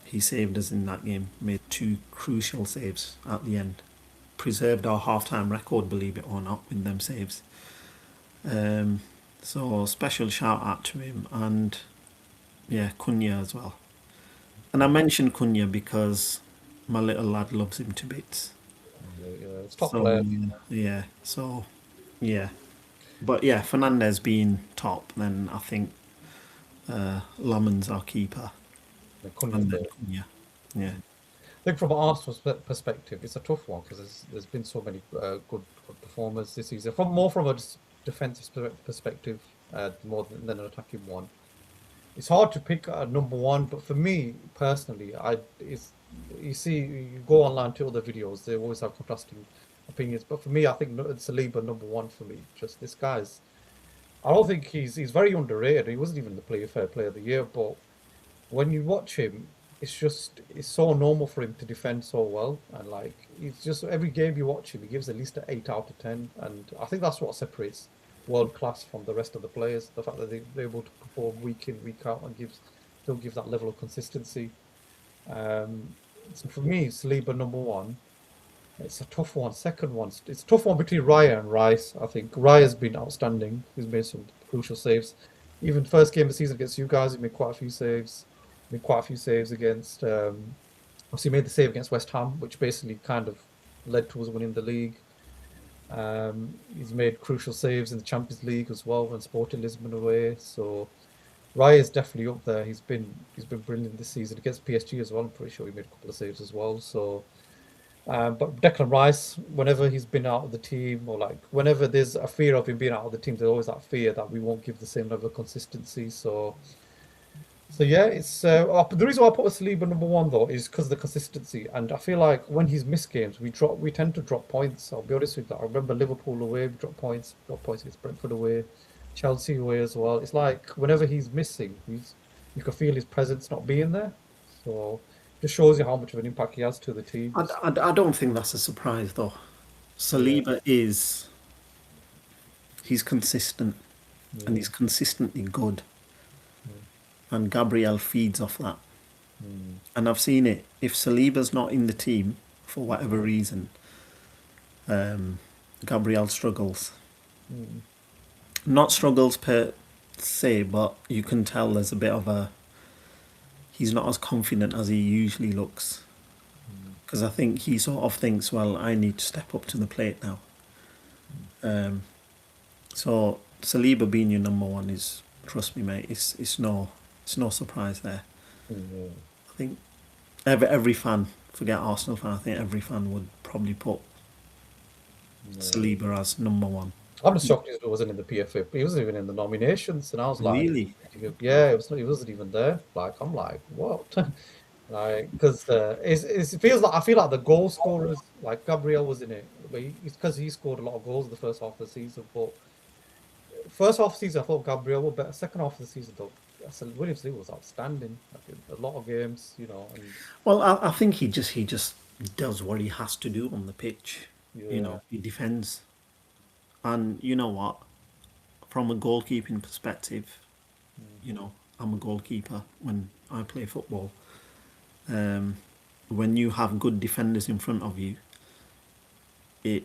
he saved us in that game, made two crucial saves at the end. Preserved our half-time record, believe it or not, with them saves. Um, so special shout out to him, and yeah, Cunha as well. And I mentioned Cunha because my little lad loves him to bits. Yeah, it's top So player. yeah, so yeah, but yeah, Fernandez being top, then I think Lamon's our keeper, The Cunha's and then there. Cunha. Yeah, I think from Arsenal's perspective, it's a tough one because there's been so many good performers this season. From more from a defensive perspective, more than an attacking one. It's hard to pick a number one, but for me personally, I it's you see you go online to other videos, they always have contrasting opinions. But for me, I think Saliba number one for me. Just this guy's. I don't think he's very underrated. He wasn't even the fair player of the year, but when you watch him, it's so normal for him to defend so well, and like he's just every game you watch him, he gives at least an 8 out of 10, and I think that's what separates world class from the rest of the players. The fact that they're able to perform week in, week out, and still give that level of consistency. So for me, Saliba number one. It's a tough one. Second one, it's a tough one between Raya and Rice. I think Raya's been outstanding. He's made some crucial saves. Even first game of the season against you guys, he made quite a few saves. Made quite a few saves against. Obviously, made the save against West Ham, which basically kind of led to us winning the league. He's made crucial saves in the Champions League as well when Sporting Lisbon away. So Raya's definitely up there. He's been brilliant this season against PSG as well. I'm pretty sure he made a couple of saves as well. So. But Declan Rice, whenever he's been out of the team, or like whenever there's a fear of him being out of the team, there's always that fear that we won't give the same level of consistency. So yeah, it's the reason why I put Saliba number one though is because of the consistency, and I feel like when he's missed games, we tend to drop points. I'll be honest with you. I remember Liverpool away, we drop points against Brentford away, Chelsea away as well. It's like whenever he's missing, you can feel his presence not being there. So just shows you how much of an impact he has to the team. I don't think that's a surprise though. Yeah. Saliba is he's consistent and Yeah. he's consistently good, Mm, and Gabriel feeds off that. mm, And I've seen it. If Saliba's not in the team for whatever reason, Gabriel struggles. mm, Not struggles per se, but you can tell there's a bit of a. He's not as confident as he usually looks. mm, Because I think he sort of thinks, well, I need to step up to the plate now. Um, so Saliba being your number one is, trust me, mate, it's no surprise there. mm, I think every fan, forget Arsenal fan, I think every fan would probably put yeah. Saliba as number one. I'm just shocked he wasn't in the PFA. He wasn't even in the nominations, and I was like, Really? yeah, he wasn't even there. Like, I'm like, what? Like, because it feels like I feel like the goal scorers, like Gabriel was in it, but it's because he scored a lot of goals in the first half of the season. But first half of the season, I thought Gabriel was better. Second half of the season, though, I said Williams Lee was outstanding. Like, a lot of games, and Well, I think he just does what he has to do on the pitch. yeah. He defends. And you know what? From a goalkeeping perspective, Mm, I'm a goalkeeper when I play football. Um, when you have good defenders in front of you, it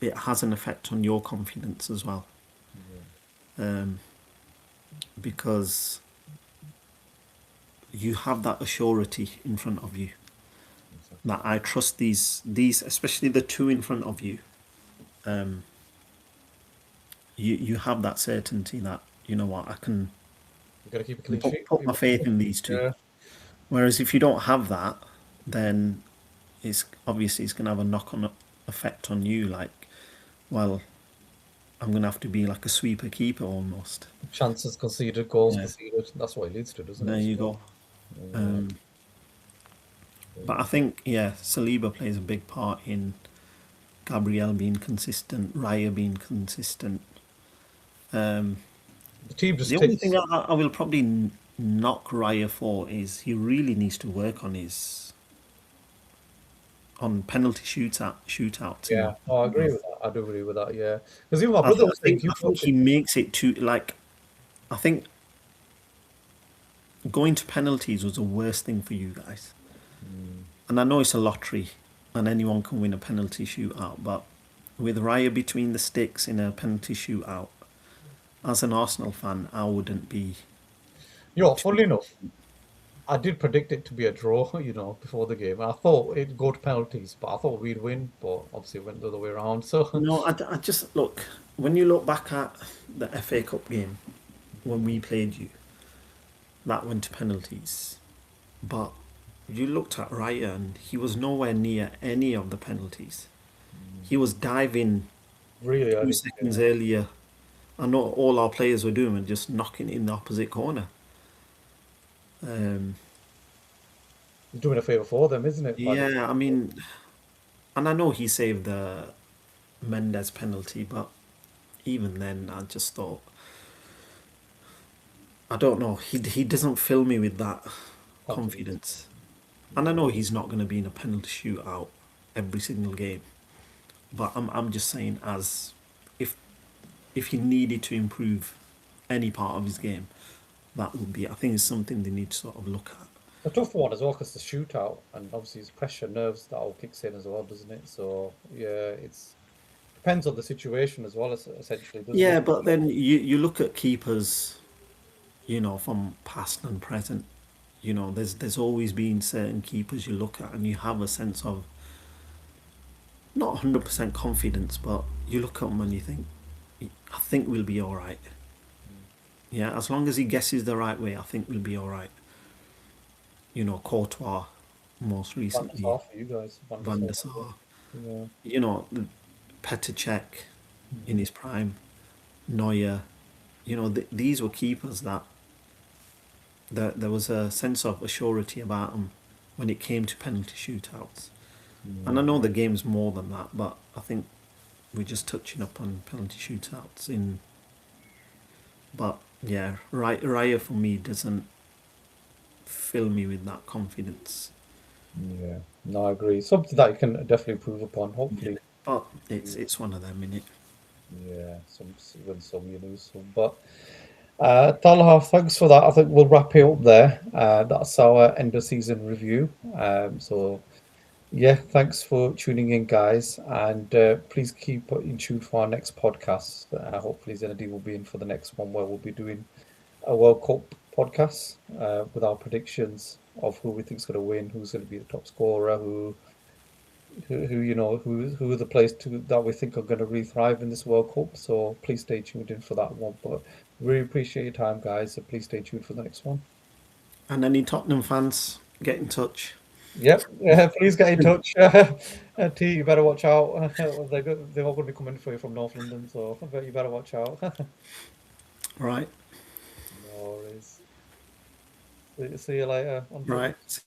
it has an effect on your confidence as well. yeah, Um, because you have that assurity in front of you exactly. that I trust these especially the two in front of you. Um, you have that certainty that you know what I can You got to keep a clean sheet. put my faith in these two. Yeah. Whereas if you don't have that, then it's going to have a knock-on effect on you. Like, well, I'm going to have to be like a sweeper keeper almost. Chances conceded, goals Yeah, conceded. That's what it leads to, doesn't there it? you So, go. yeah, Um, but I think Saliba plays a big part in Gabriel being consistent, Raya being consistent. Um, the team the just only thing takes. I will probably knock Raya for is he really needs to work on penalty shootouts. You Yeah, know, oh, I agree with that. I do agree with that. Yeah, because even my brother was saying, if you I think watch he it, makes it too like. I think going to penalties was the worst thing for you guys. mm, And I know it's a lottery, and anyone can win a penalty shootout, but with Raya between the sticks in a penalty shootout, as an Arsenal fan, I wouldn't be too. funnily enough, I did predict it to be a draw, before the game. I thought it'd go to penalties, but I thought we'd win, but obviously it went the other way around. So, No, I just look when you look back at the FA Cup game when we played you, that went to penalties. But you looked at Raya and he was nowhere near any of the penalties. He was diving really two early, seconds earlier. I know all our players were doing was just knocking in the opposite corner. Um, he's doing a favour for them, isn't it? By the yeah, I mean, and I know he saved the Mendes penalty, but even then, I just thought, I don't know, he doesn't fill me with that confidence. confidence. And I Yeah, know he's not going to be in a penalty shootout every single game, but I'm just saying, as if if he needed to improve any part of his game, that would be. I think it's something they need to sort of look at. a tough one as well because the shootout and obviously it's pressure, nerves that all kicks in as well, doesn't it? So yeah, it's depends on the situation as well, essentially, doesn't Yeah, it? but then you look at keepers, from past and present. There's always been certain keepers you look at and you have a sense of not 100% confidence, but you look at them and you think, I think we'll be all right. Yeah, as long as he guesses the right way, I think we'll be all right. Courtois, most Van der recently, Sar for you guys, Van der Van Sar. der Sar, Yeah. you know, Petr Cech in Mhm. his prime, Neuer. These were keepers that there was a sense of assurity about them when it came to penalty shootouts. And I Yeah. know the game's more than that, but I think we're just touching up on penalty shootouts. But yeah, Raya for me doesn't fill me with that confidence. Yeah. No, I agree. Something that you can definitely improve upon. Yeah, Hopefully, but it's one of them, innit? yeah. Some win some, you lose some. But Talha, thanks for that. I think we'll wrap it up there. That's our end of season review. So yeah, thanks for tuning in, guys, and please keep in tune for our next podcast. Hopefully, Zinedine will be in for the next one where we'll be doing a World Cup podcast with our predictions of who we think is going to win, who's going to be the top scorer, who are the players that we think are going to really thrive in this World Cup. So please stay tuned in for that one. But really appreciate your time, guys. So please stay tuned for the next one. And any Tottenham fans, get in touch. Yep. Please get in touch. T, you better watch out. They're all going to be coming for you from North London, so I bet you better watch out. Right, No worries. See you later, Andre. right.